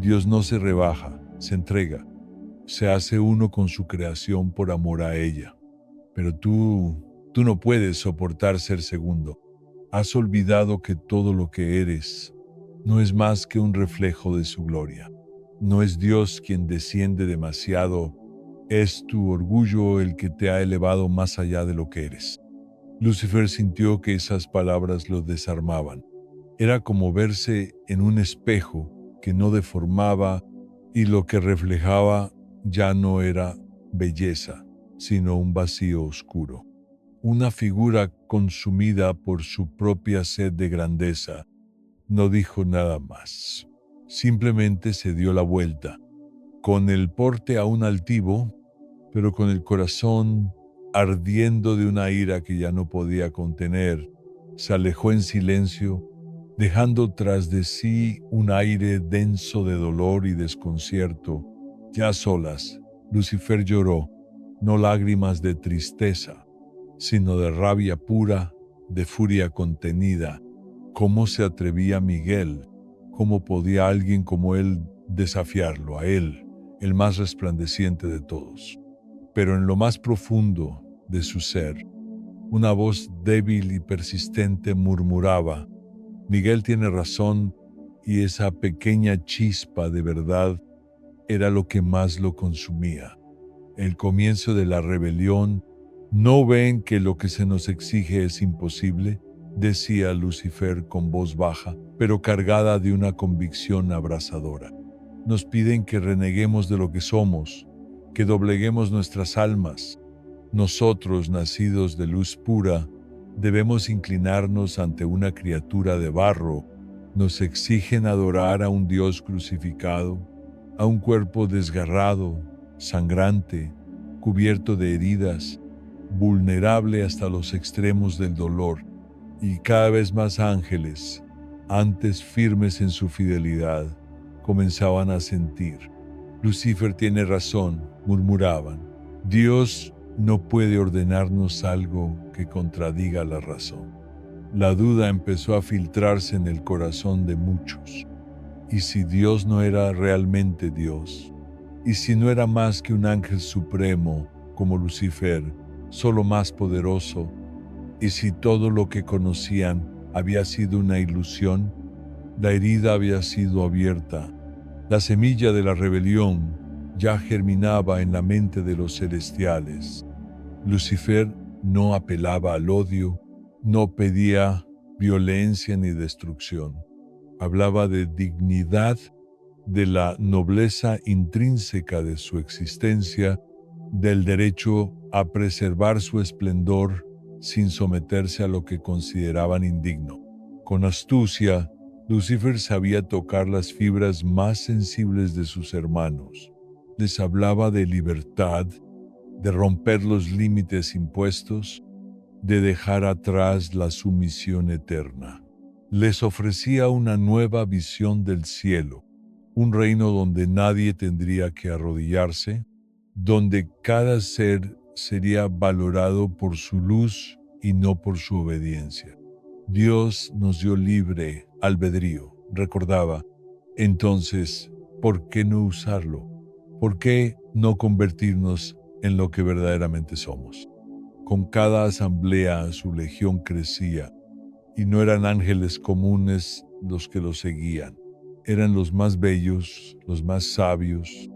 Dios no se rebaja, se entrega, se hace uno con su creación por amor a ella. Pero tú no puedes soportar ser segundo. Has olvidado que todo lo que eres no es más que un reflejo de su gloria. No es Dios quien desciende demasiado, es tu orgullo el que te ha elevado más allá de lo que eres». Lucifer sintió que esas palabras lo desarmaban. Era como verse en un espejo que no deformaba y lo que reflejaba ya no era belleza, sino un vacío oscuro. Una figura consumida por su propia sed de grandeza. No dijo nada más. Simplemente se dio la vuelta, con el porte aún altivo, pero con el corazón ardiendo de una ira que ya no podía contener. Se alejó en silencio, dejando tras de sí un aire denso de dolor y desconcierto. Ya a solas, Lucifer lloró, no lágrimas de tristeza, sino de rabia pura, de furia contenida. ¿Cómo se atrevía Miguel? ¿Cómo podía alguien como él desafiarlo, a él, el más resplandeciente de todos? Pero en lo más profundo de su ser, una voz débil y persistente murmuraba: Miguel tiene razón, y esa pequeña chispa de verdad era lo que más lo consumía. El comienzo de la rebelión. ¿No ven que lo que se nos exige es imposible?, decía Lucifer con voz baja, pero cargada de una convicción abrasadora. Nos piden que reneguemos de lo que somos, que dobleguemos nuestras almas. Nosotros, nacidos de luz pura, debemos inclinarnos ante una criatura de barro. Nos exigen adorar a un Dios crucificado, a un cuerpo desgarrado, sangrante, cubierto de heridas, vulnerable hasta los extremos del dolor, y cada vez más ángeles, antes firmes en su fidelidad, comenzaban a sentir. Lucifer tiene razón, murmuraban. Dios no puede ordenarnos algo que contradiga la razón. La duda empezó a filtrarse en el corazón de muchos. ¿Y si Dios no era realmente Dios? ¿Y si no era más que un ángel supremo como Lucifer, solo más poderoso? ¿Y si todo lo que conocían había sido una ilusión? La herida había sido abierta. La semilla de la rebelión ya germinaba en la mente de los celestiales. Lucifer no apelaba al odio, no pedía violencia ni destrucción. Hablaba de dignidad, de la nobleza intrínseca de su existencia, del derecho a preservar su esplendor sin someterse a lo que consideraban indigno. Con astucia, Lucifer sabía tocar las fibras más sensibles de sus hermanos. Les hablaba de libertad, de romper los límites impuestos, de dejar atrás la sumisión eterna. Les ofrecía una nueva visión del cielo, un reino donde nadie tendría que arrodillarse, donde cada ser sería valorado por su luz y no por su obediencia. Dios nos dio libre albedrío, recordaba. Entonces, ¿por qué no usarlo? ¿Por qué no convertirnos en lo que verdaderamente somos? Con cada asamblea su legión crecía, y no eran ángeles comunes los que lo seguían. Eran los más bellos, los más sabios,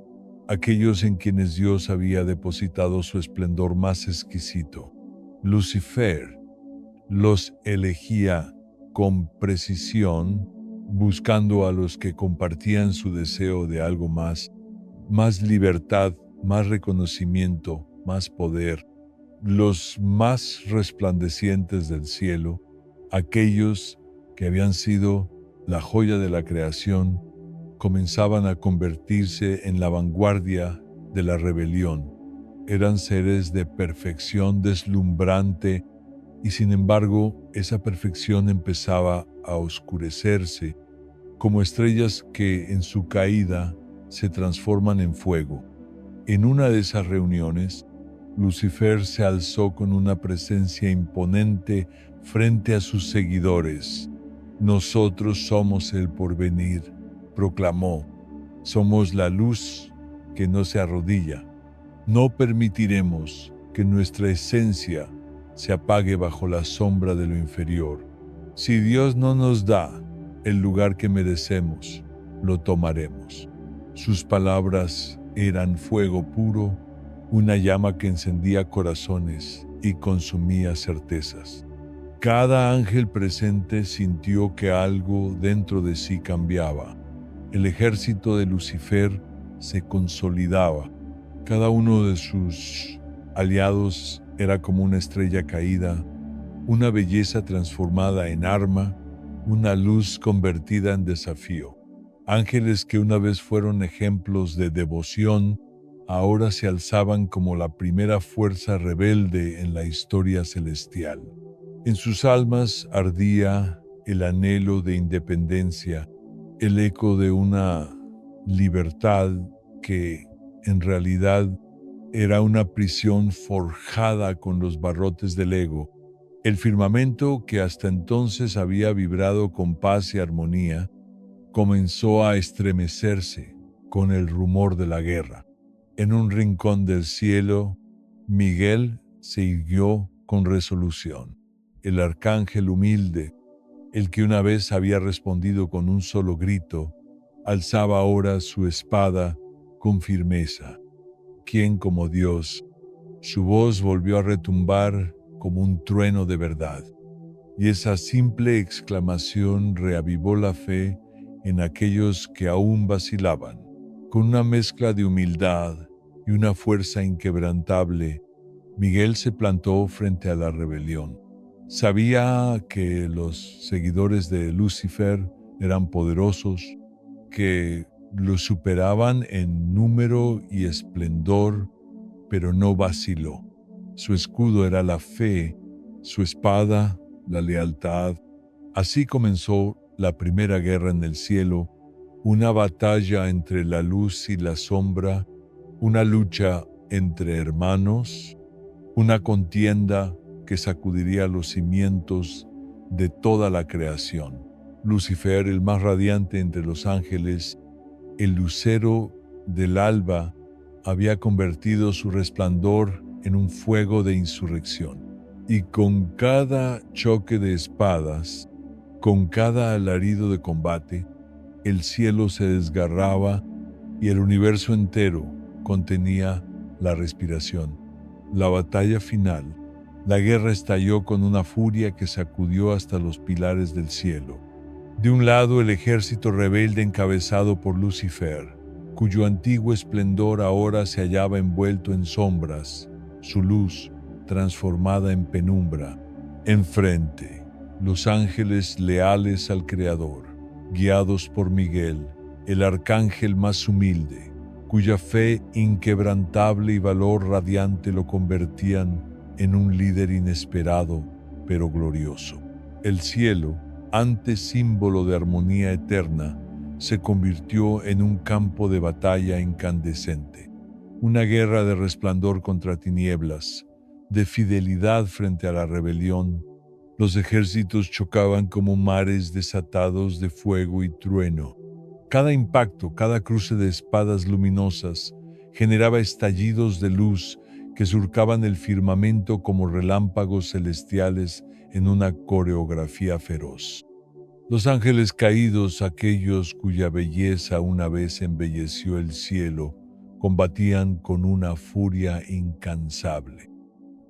aquellos en quienes Dios había depositado su esplendor más exquisito. Lucifer los elegía con precisión, buscando a los que compartían su deseo de algo más libertad, más reconocimiento, más poder. Los más resplandecientes del cielo, aquellos que habían sido la joya de la creación, comenzaban a convertirse en la vanguardia de la rebelión. Eran seres de perfección deslumbrante, y sin embargo esa perfección empezaba a oscurecerse, como estrellas que en su caída se transforman en fuego. En una de esas reuniones, Lucifer se alzó con una presencia imponente frente a sus seguidores. Nosotros somos el porvenir, proclamó. Somos la luz que no se arrodilla. No permitiremos que nuestra esencia se apague bajo la sombra de lo inferior. Si Dios no nos da el lugar que merecemos, lo tomaremos. Sus palabras eran fuego puro, una llama que encendía corazones y consumía certezas. Cada ángel presente sintió que algo dentro de sí cambiaba. El ejército de Lucifer se consolidaba. Cada uno de sus aliados era como una estrella caída, una belleza transformada en arma, una luz convertida en desafío. Ángeles que una vez fueron ejemplos de devoción, ahora se alzaban como la primera fuerza rebelde en la historia celestial. En sus almas ardía el anhelo de independencia, el eco de una libertad que en realidad era una prisión forjada con los barrotes del ego. El firmamento, que hasta entonces había vibrado con paz y armonía, comenzó a estremecerse con el rumor de la guerra. En un rincón del cielo, Miguel se irguió con resolución. El arcángel humilde, el que una vez había respondido con un solo grito, alzaba ahora su espada con firmeza. ¿Quién como Dios? Su voz volvió a retumbar como un trueno de verdad, y esa simple exclamación reavivó la fe en aquellos que aún vacilaban. Con una mezcla de humildad y una fuerza inquebrantable, Miguel se plantó frente a la rebelión. Sabía que los seguidores de Lucifer eran poderosos, que los superaban en número y esplendor, pero no vaciló. Su escudo era la fe, su espada, la lealtad. Así comenzó la primera guerra en el cielo, una batalla entre la luz y la sombra, una lucha entre hermanos, una contienda que sacudiría los cimientos de toda la creación. Lucifer, el más radiante entre los ángeles, el lucero del alba, había convertido su resplandor en un fuego de insurrección. Y con cada choque de espadas, con cada alarido de combate, el cielo se desgarraba y el universo entero contenía la respiración. La batalla final, la guerra estalló con una furia que sacudió hasta los pilares del cielo. De un lado, el ejército rebelde encabezado por Lucifer, cuyo antiguo esplendor ahora se hallaba envuelto en sombras, su luz transformada en penumbra. Enfrente, los ángeles leales al Creador, guiados por Miguel, el arcángel más humilde, cuya fe inquebrantable y valor radiante lo convertían en un líder inesperado, pero glorioso. El cielo, antes símbolo de armonía eterna, se convirtió en un campo de batalla incandescente, una guerra de resplandor contra tinieblas, de fidelidad frente a la rebelión. Los ejércitos chocaban como mares desatados de fuego y trueno. Cada impacto, cada cruce de espadas luminosas generaba estallidos de luz que surcaban el firmamento como relámpagos celestiales en una coreografía feroz. Los ángeles caídos, aquellos cuya belleza una vez embelleció el cielo, combatían con una furia incansable.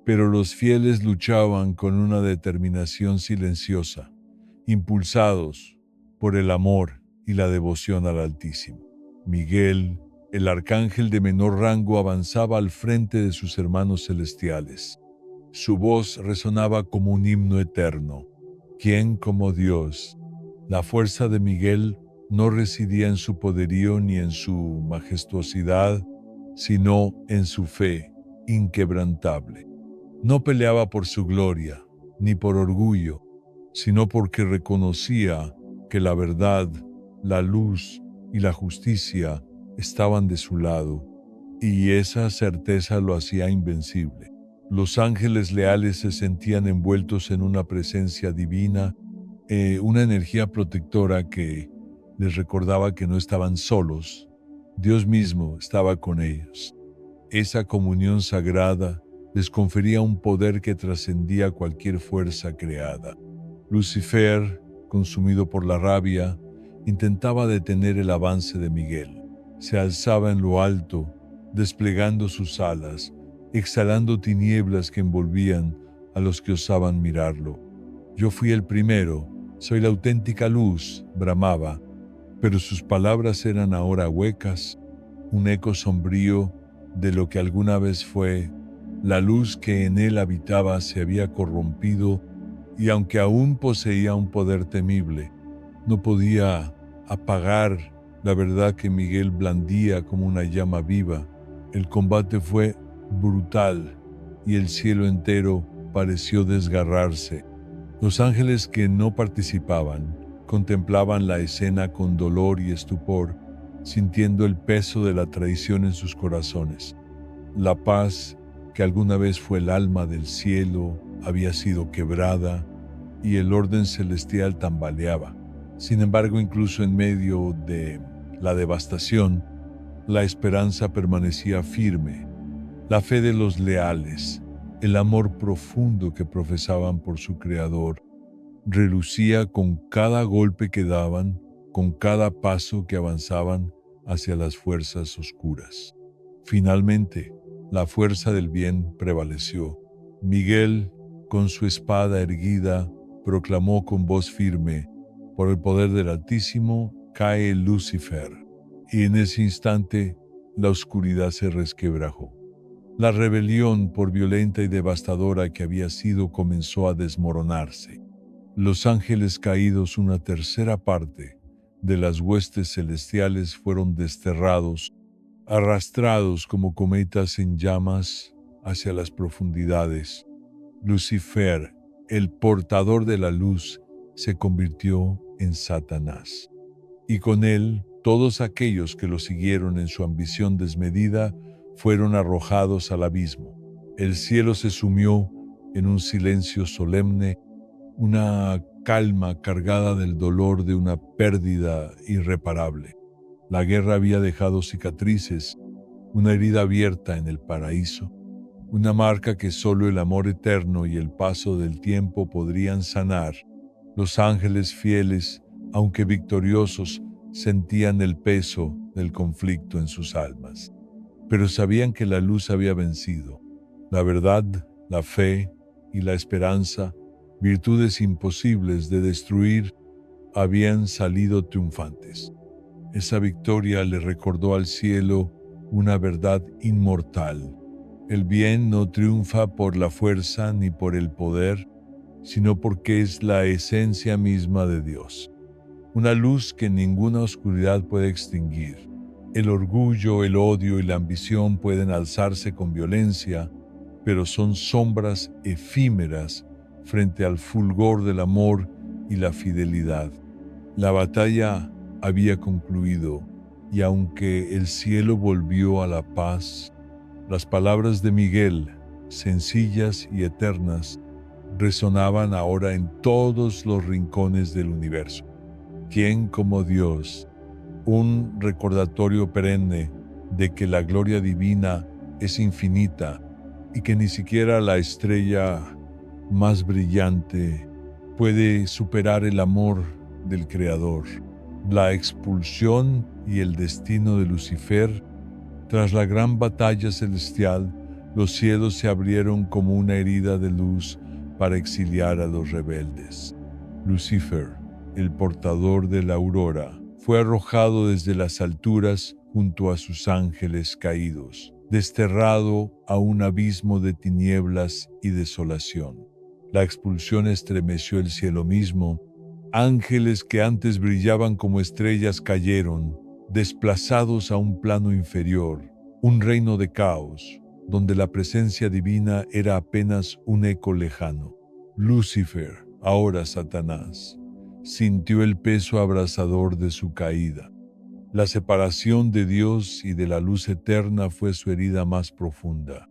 Pero los fieles luchaban con una determinación silenciosa, impulsados por el amor y la devoción al Altísimo. Miguel, el arcángel de menor rango, avanzaba al frente de sus hermanos celestiales. Su voz resonaba como un himno eterno. ¿Quién como Dios? La fuerza de Miguel no residía en su poderío ni en su majestuosidad, sino en su fe inquebrantable. No peleaba por su gloria, ni por orgullo, sino porque reconocía que la verdad, la luz y la justicia estaban de su lado, y esa certeza lo hacía invencible. Los ángeles leales se sentían envueltos en una presencia divina, una energía protectora que les recordaba que no estaban solos. Dios mismo estaba con ellos. Esa comunión sagrada les confería un poder que trascendía cualquier fuerza creada. Lucifer, consumido por la rabia, intentaba detener el avance de Miguel. Se alzaba en lo alto, desplegando sus alas, exhalando tinieblas que envolvían a los que osaban mirarlo. Yo fui el primero, soy la auténtica luz, bramaba, pero sus palabras eran ahora huecas, un eco sombrío de lo que alguna vez fue. La luz que en él habitaba se había corrompido y aunque aún poseía un poder temible, no podía apagar la verdad que Miguel blandía como una llama viva. El combate fue brutal y el cielo entero pareció desgarrarse. Los ángeles que no participaban contemplaban la escena con dolor y estupor, sintiendo el peso de la traición en sus corazones. La paz, que alguna vez fue el alma del cielo, había sido quebrada y el orden celestial tambaleaba. Sin embargo, incluso en medio de la devastación, la esperanza permanecía firme. La fe de los leales, el amor profundo que profesaban por su Creador, relucía con cada golpe que daban, con cada paso que avanzaban hacia las fuerzas oscuras. Finalmente, la fuerza del bien prevaleció. Miguel, con su espada erguida, proclamó con voz firme: «Por el poder del Altísimo cae Lucifer». Y en ese instante, la oscuridad se resquebrajó. La rebelión, por violenta y devastadora que había sido, comenzó a desmoronarse. Los ángeles caídos, una tercera parte de las huestes celestiales, fueron desterrados, arrastrados como cometas en llamas hacia las profundidades. Lucifer, el portador de la luz, se convirtió en Satanás. Y con él, todos aquellos que lo siguieron en su ambición desmedida fueron arrojados al abismo. El cielo se sumió en un silencio solemne, una calma cargada del dolor de una pérdida irreparable. La guerra había dejado cicatrices, una herida abierta en el paraíso, una marca que solo el amor eterno y el paso del tiempo podrían sanar. Los ángeles fieles, aunque victoriosos, sentían el peso del conflicto en sus almas. Pero sabían que la luz había vencido. La verdad, la fe y la esperanza, virtudes imposibles de destruir, habían salido triunfantes. Esa victoria le recordó al cielo una verdad inmortal. El bien no triunfa por la fuerza ni por el poder, sino porque es la esencia misma de Dios. Una luz que ninguna oscuridad puede extinguir. El orgullo, el odio y la ambición pueden alzarse con violencia, pero son sombras efímeras frente al fulgor del amor y la fidelidad. La batalla había concluido, y aunque el cielo volvió a la paz, las palabras de Miguel, sencillas y eternas, resonaban ahora en todos los rincones del universo. ¿Quién como Dios? Un recordatorio perenne de que la gloria divina es infinita y que ni siquiera la estrella más brillante puede superar el amor del Creador. La expulsión y el destino de Lucifer. Tras la gran batalla celestial, los cielos se abrieron como una herida de luz para exiliar a los rebeldes. Lucifer, el portador de la aurora, fue arrojado desde las alturas junto a sus ángeles caídos, desterrado a un abismo de tinieblas y desolación. La expulsión estremeció el cielo mismo. Ángeles que antes brillaban como estrellas cayeron, desplazados a un plano inferior, un reino de caos, donde la presencia divina era apenas un eco lejano. Lucifer, ahora Satanás, sintió el peso abrasador de su caída. La separación de Dios y de la luz eterna fue su herida más profunda.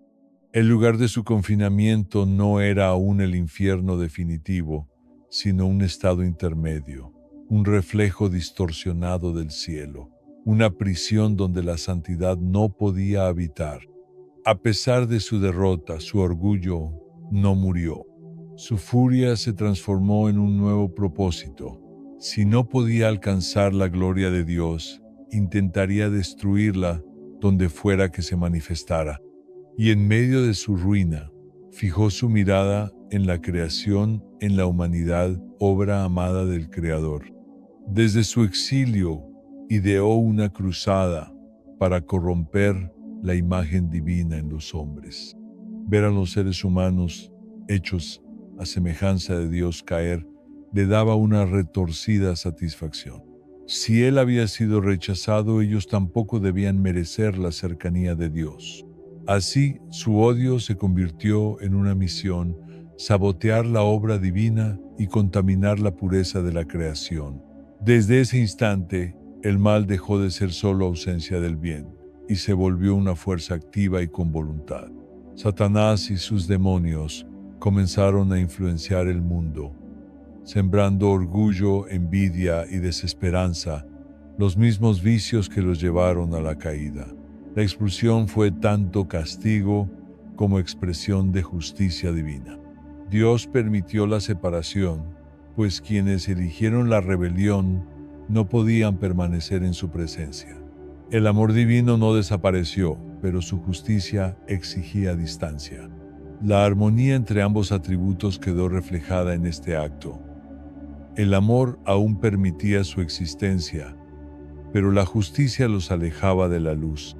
El lugar de su confinamiento no era aún el infierno definitivo, sino un estado intermedio, un reflejo distorsionado del cielo, una prisión donde la santidad no podía habitar. A pesar de su derrota, su orgullo no murió. Su furia se transformó en un nuevo propósito. Si no podía alcanzar la gloria de Dios, intentaría destruirla donde fuera que se manifestara. Y en medio de su ruina, fijó su mirada en la creación, en la humanidad, obra amada del Creador. Desde su exilio, ideó una cruzada para corromper la imagen divina en los hombres. Ver a los seres humanos hechos a semejanza de Dios caer le daba una retorcida satisfacción. Si él había sido rechazado, ellos tampoco debían merecer la cercanía de Dios. Así, su odio se convirtió en una misión, sabotear la obra divina y contaminar la pureza de la creación. Desde ese instante, el mal dejó de ser solo ausencia del bien y se volvió una fuerza activa y con voluntad. Satanás y sus demonios comenzaron a influenciar el mundo, sembrando orgullo, envidia y desesperanza, los mismos vicios que los llevaron a la caída. La expulsión fue tanto castigo como expresión de justicia divina. Dios permitió la separación, pues quienes eligieron la rebelión no podían permanecer en su presencia. El amor divino no desapareció, pero su justicia exigía distancia. La armonía entre ambos atributos quedó reflejada en este acto. El amor aún permitía su existencia, pero la justicia los alejaba de la luz.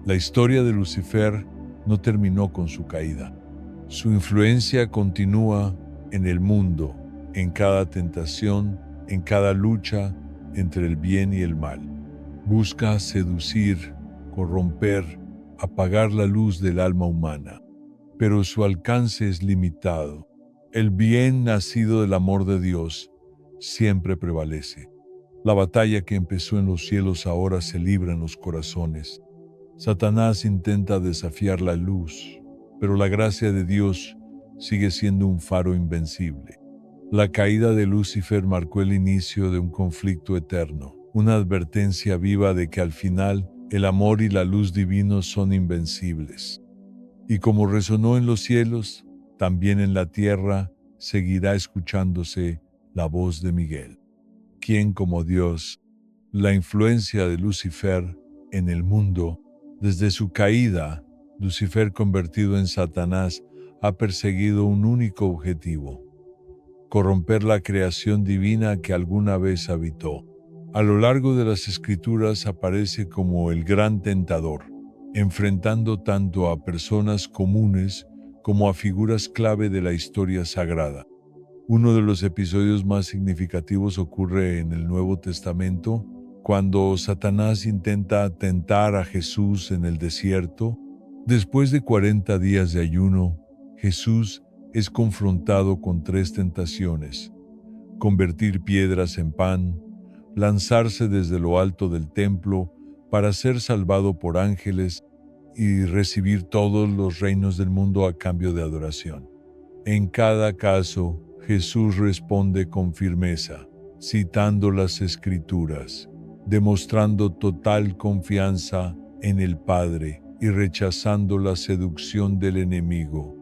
La historia de Lucifer no terminó con su caída. Su influencia continúa en el mundo, en cada tentación, en cada lucha entre el bien y el mal. Busca seducir, corromper, apagar la luz del alma humana, pero su alcance es limitado. El bien nacido del amor de Dios siempre prevalece. La batalla que empezó en los cielos ahora se libra en los corazones. Satanás intenta desafiar la luz, pero la gracia de Dios sigue siendo un faro invencible. La caída de Lucifer marcó el inicio de un conflicto eterno, una advertencia viva de que al final el amor y la luz divinos son invencibles. Y como resonó en los cielos, también en la tierra seguirá escuchándose la voz de Miguel. ¿Quién como Dios? La influencia de Lucifer en el mundo. Desde su caída, Lucifer, convertido en Satanás, ha perseguido un único objetivo: corromper la creación divina que alguna vez habitó. A lo largo de las Escrituras aparece como el gran tentador, enfrentando tanto a personas comunes como a figuras clave de la historia sagrada. Uno de los episodios más significativos ocurre en el Nuevo Testamento, cuando Satanás intenta tentar a Jesús en el desierto. Después de 40 días de ayuno, Jesús es confrontado con 3 tentaciones: convertir piedras en pan, lanzarse desde lo alto del templo para ser salvado por ángeles y recibir todos los reinos del mundo a cambio de adoración. En cada caso, Jesús responde con firmeza, citando las Escrituras, demostrando total confianza en el Padre y rechazando la seducción del enemigo.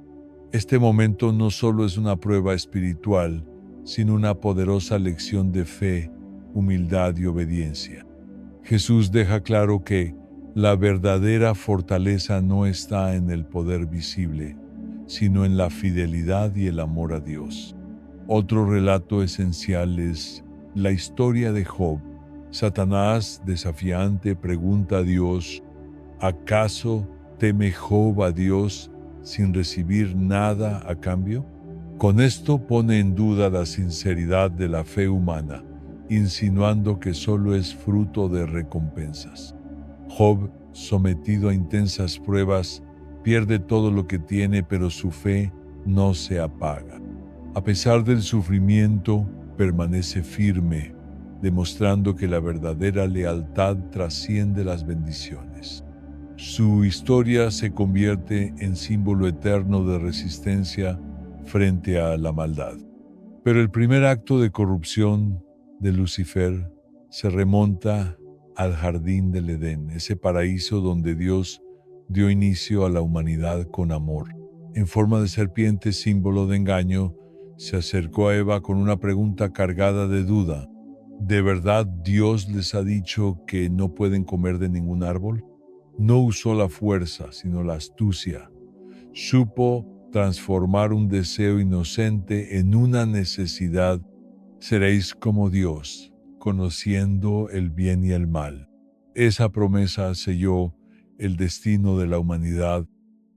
Este momento no solo es una prueba espiritual, sino una poderosa lección de fe, humildad y obediencia. Jesús deja claro que la verdadera fortaleza no está en el poder visible, sino en la fidelidad y el amor a Dios. Otro relato esencial es la historia de Job. Satanás, desafiante, pregunta a Dios: ¿acaso teme Job a Dios sin recibir nada a cambio? Con esto pone en duda la sinceridad de la fe humana, insinuando que solo es fruto de recompensas. Job, sometido a intensas pruebas, pierde todo lo que tiene, pero su fe no se apaga. A pesar del sufrimiento, permanece firme, demostrando que la verdadera lealtad trasciende las bendiciones. Su historia se convierte en símbolo eterno de resistencia frente a la maldad. Pero el primer acto de corrupción de Lucifer se remonta al jardín del Edén, ese paraíso donde Dios dio inicio a la humanidad con amor. En forma de serpiente, símbolo de engaño, se acercó a Eva con una pregunta cargada de duda: ¿de verdad Dios les ha dicho que no pueden comer de ningún árbol? No usó la fuerza, sino la astucia. Supo transformar un deseo inocente en una necesidad. Seréis como Dios, conociendo el bien y el mal. Esa promesa selló el destino de la humanidad.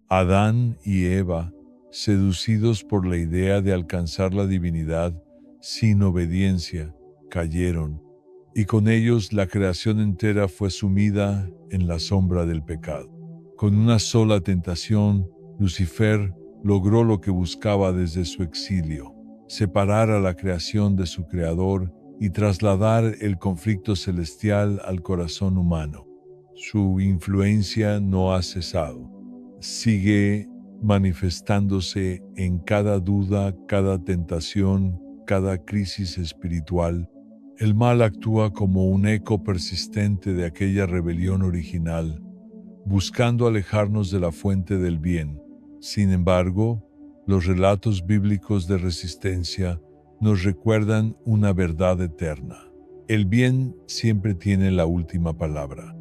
Adán y Eva, seducidos por la idea de alcanzar la divinidad sin obediencia, cayeron, y con ellos la creación entera fue sumida en la sombra del pecado. Con una sola tentación, Lucifer logró lo que buscaba desde su exilio: separar a la creación de su creador y trasladar el conflicto celestial al corazón humano. Su influencia no ha cesado. Sigue manifestándose en cada duda, cada tentación, cada crisis espiritual. El mal actúa como un eco persistente de aquella rebelión original, buscando alejarnos de la fuente del bien. Sin embargo, los relatos bíblicos de resistencia nos recuerdan una verdad eterna. El bien siempre tiene la última palabra.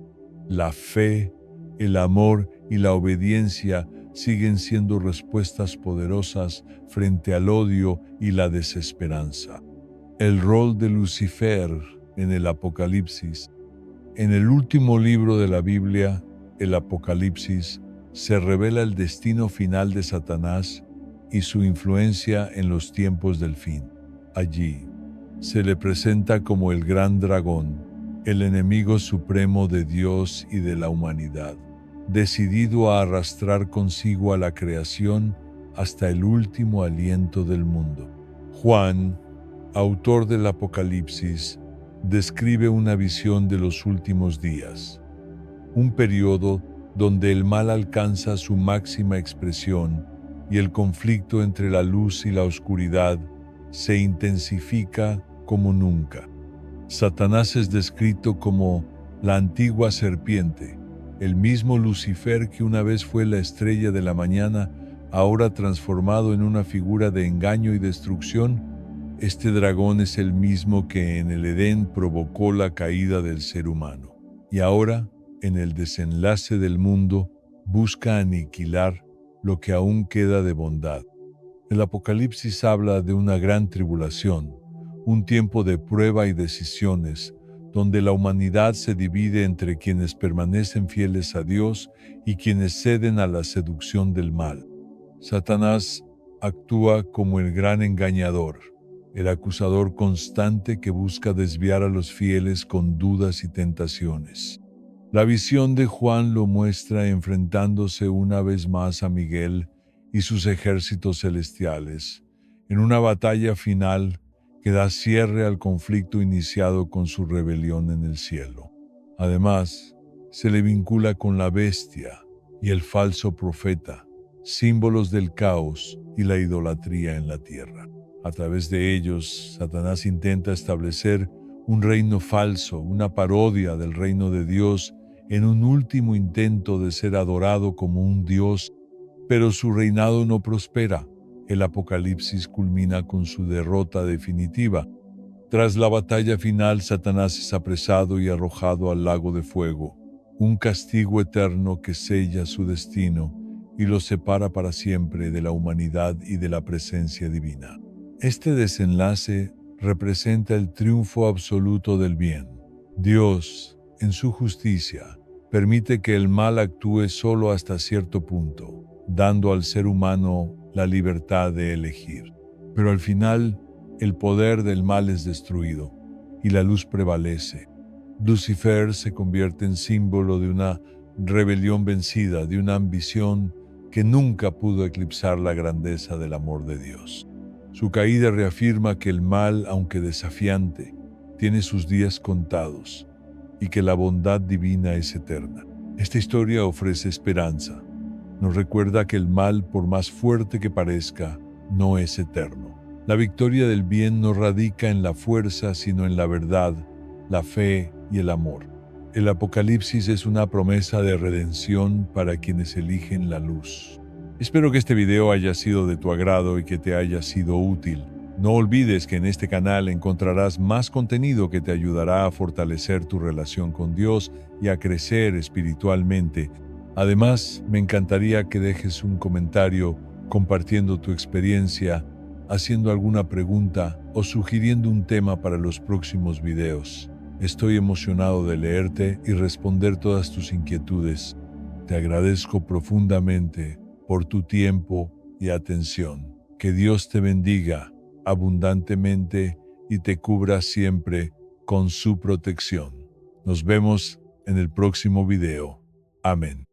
La fe, el amor y la obediencia siguen siendo respuestas poderosas frente al odio y la desesperanza. El rol de Lucifer en el Apocalipsis. En el último libro de la Biblia, el Apocalipsis, se revela el destino final de Satanás y su influencia en los tiempos del fin. Allí, se le presenta como el gran dragón, el enemigo supremo de Dios y de la humanidad, decidido a arrastrar consigo a la creación hasta el último aliento del mundo. Juan, autor del Apocalipsis, describe una visión de los últimos días, un periodo donde el mal alcanza su máxima expresión y el conflicto entre la luz y la oscuridad se intensifica como nunca. Satanás es descrito como la antigua serpiente, el mismo Lucifer que una vez fue la estrella de la mañana, ahora transformado en una figura de engaño y destrucción. Este dragón es el mismo que en el Edén provocó la caída del ser humano, y ahora, en el desenlace del mundo, busca aniquilar lo que aún queda de bondad. El Apocalipsis habla de una gran tribulación, un tiempo de prueba y decisiones, donde la humanidad se divide entre quienes permanecen fieles a Dios y quienes ceden a la seducción del mal. Satanás actúa como el gran engañador, el acusador constante que busca desviar a los fieles con dudas y tentaciones. La visión de Juan lo muestra enfrentándose una vez más a Miguel y sus ejércitos celestiales, en una batalla final que da cierre al conflicto iniciado con su rebelión en el cielo. Además, se le vincula con la bestia y el falso profeta, símbolos del caos y la idolatría en la tierra. A través de ellos, Satanás intenta establecer un reino falso, una parodia del reino de Dios, en un último intento de ser adorado como un Dios, pero su reinado no prospera. El Apocalipsis culmina con su derrota definitiva. Tras la batalla final, Satanás es apresado y arrojado al lago de fuego, un castigo eterno que sella su destino y lo separa para siempre de la humanidad y de la presencia divina. Este desenlace representa el triunfo absoluto del bien. Dios, en su justicia, permite que el mal actúe solo hasta cierto punto, dando al ser humano la libertad de elegir. Pero al final, el poder del mal es destruido y la luz prevalece. Lucifer se convierte en símbolo de una rebelión vencida, de una ambición que nunca pudo eclipsar la grandeza del amor de Dios. Su caída reafirma que el mal, aunque desafiante, tiene sus días contados y que la bondad divina es eterna. Esta historia ofrece esperanza. Nos recuerda que el mal, por más fuerte que parezca, no es eterno. La victoria del bien no radica en la fuerza, sino en la verdad, la fe y el amor. El Apocalipsis es una promesa de redención para quienes eligen la luz. Espero que este video haya sido de tu agrado y que te haya sido útil. No olvides que en este canal encontrarás más contenido que te ayudará a fortalecer tu relación con Dios y a crecer espiritualmente. Además, me encantaría que dejes un comentario compartiendo tu experiencia, haciendo alguna pregunta o sugiriendo un tema para los próximos videos. Estoy emocionado de leerte y responder todas tus inquietudes. Te agradezco profundamente por tu tiempo y atención. Que Dios te bendiga abundantemente y te cubra siempre con su protección. Nos vemos en el próximo video. Amén.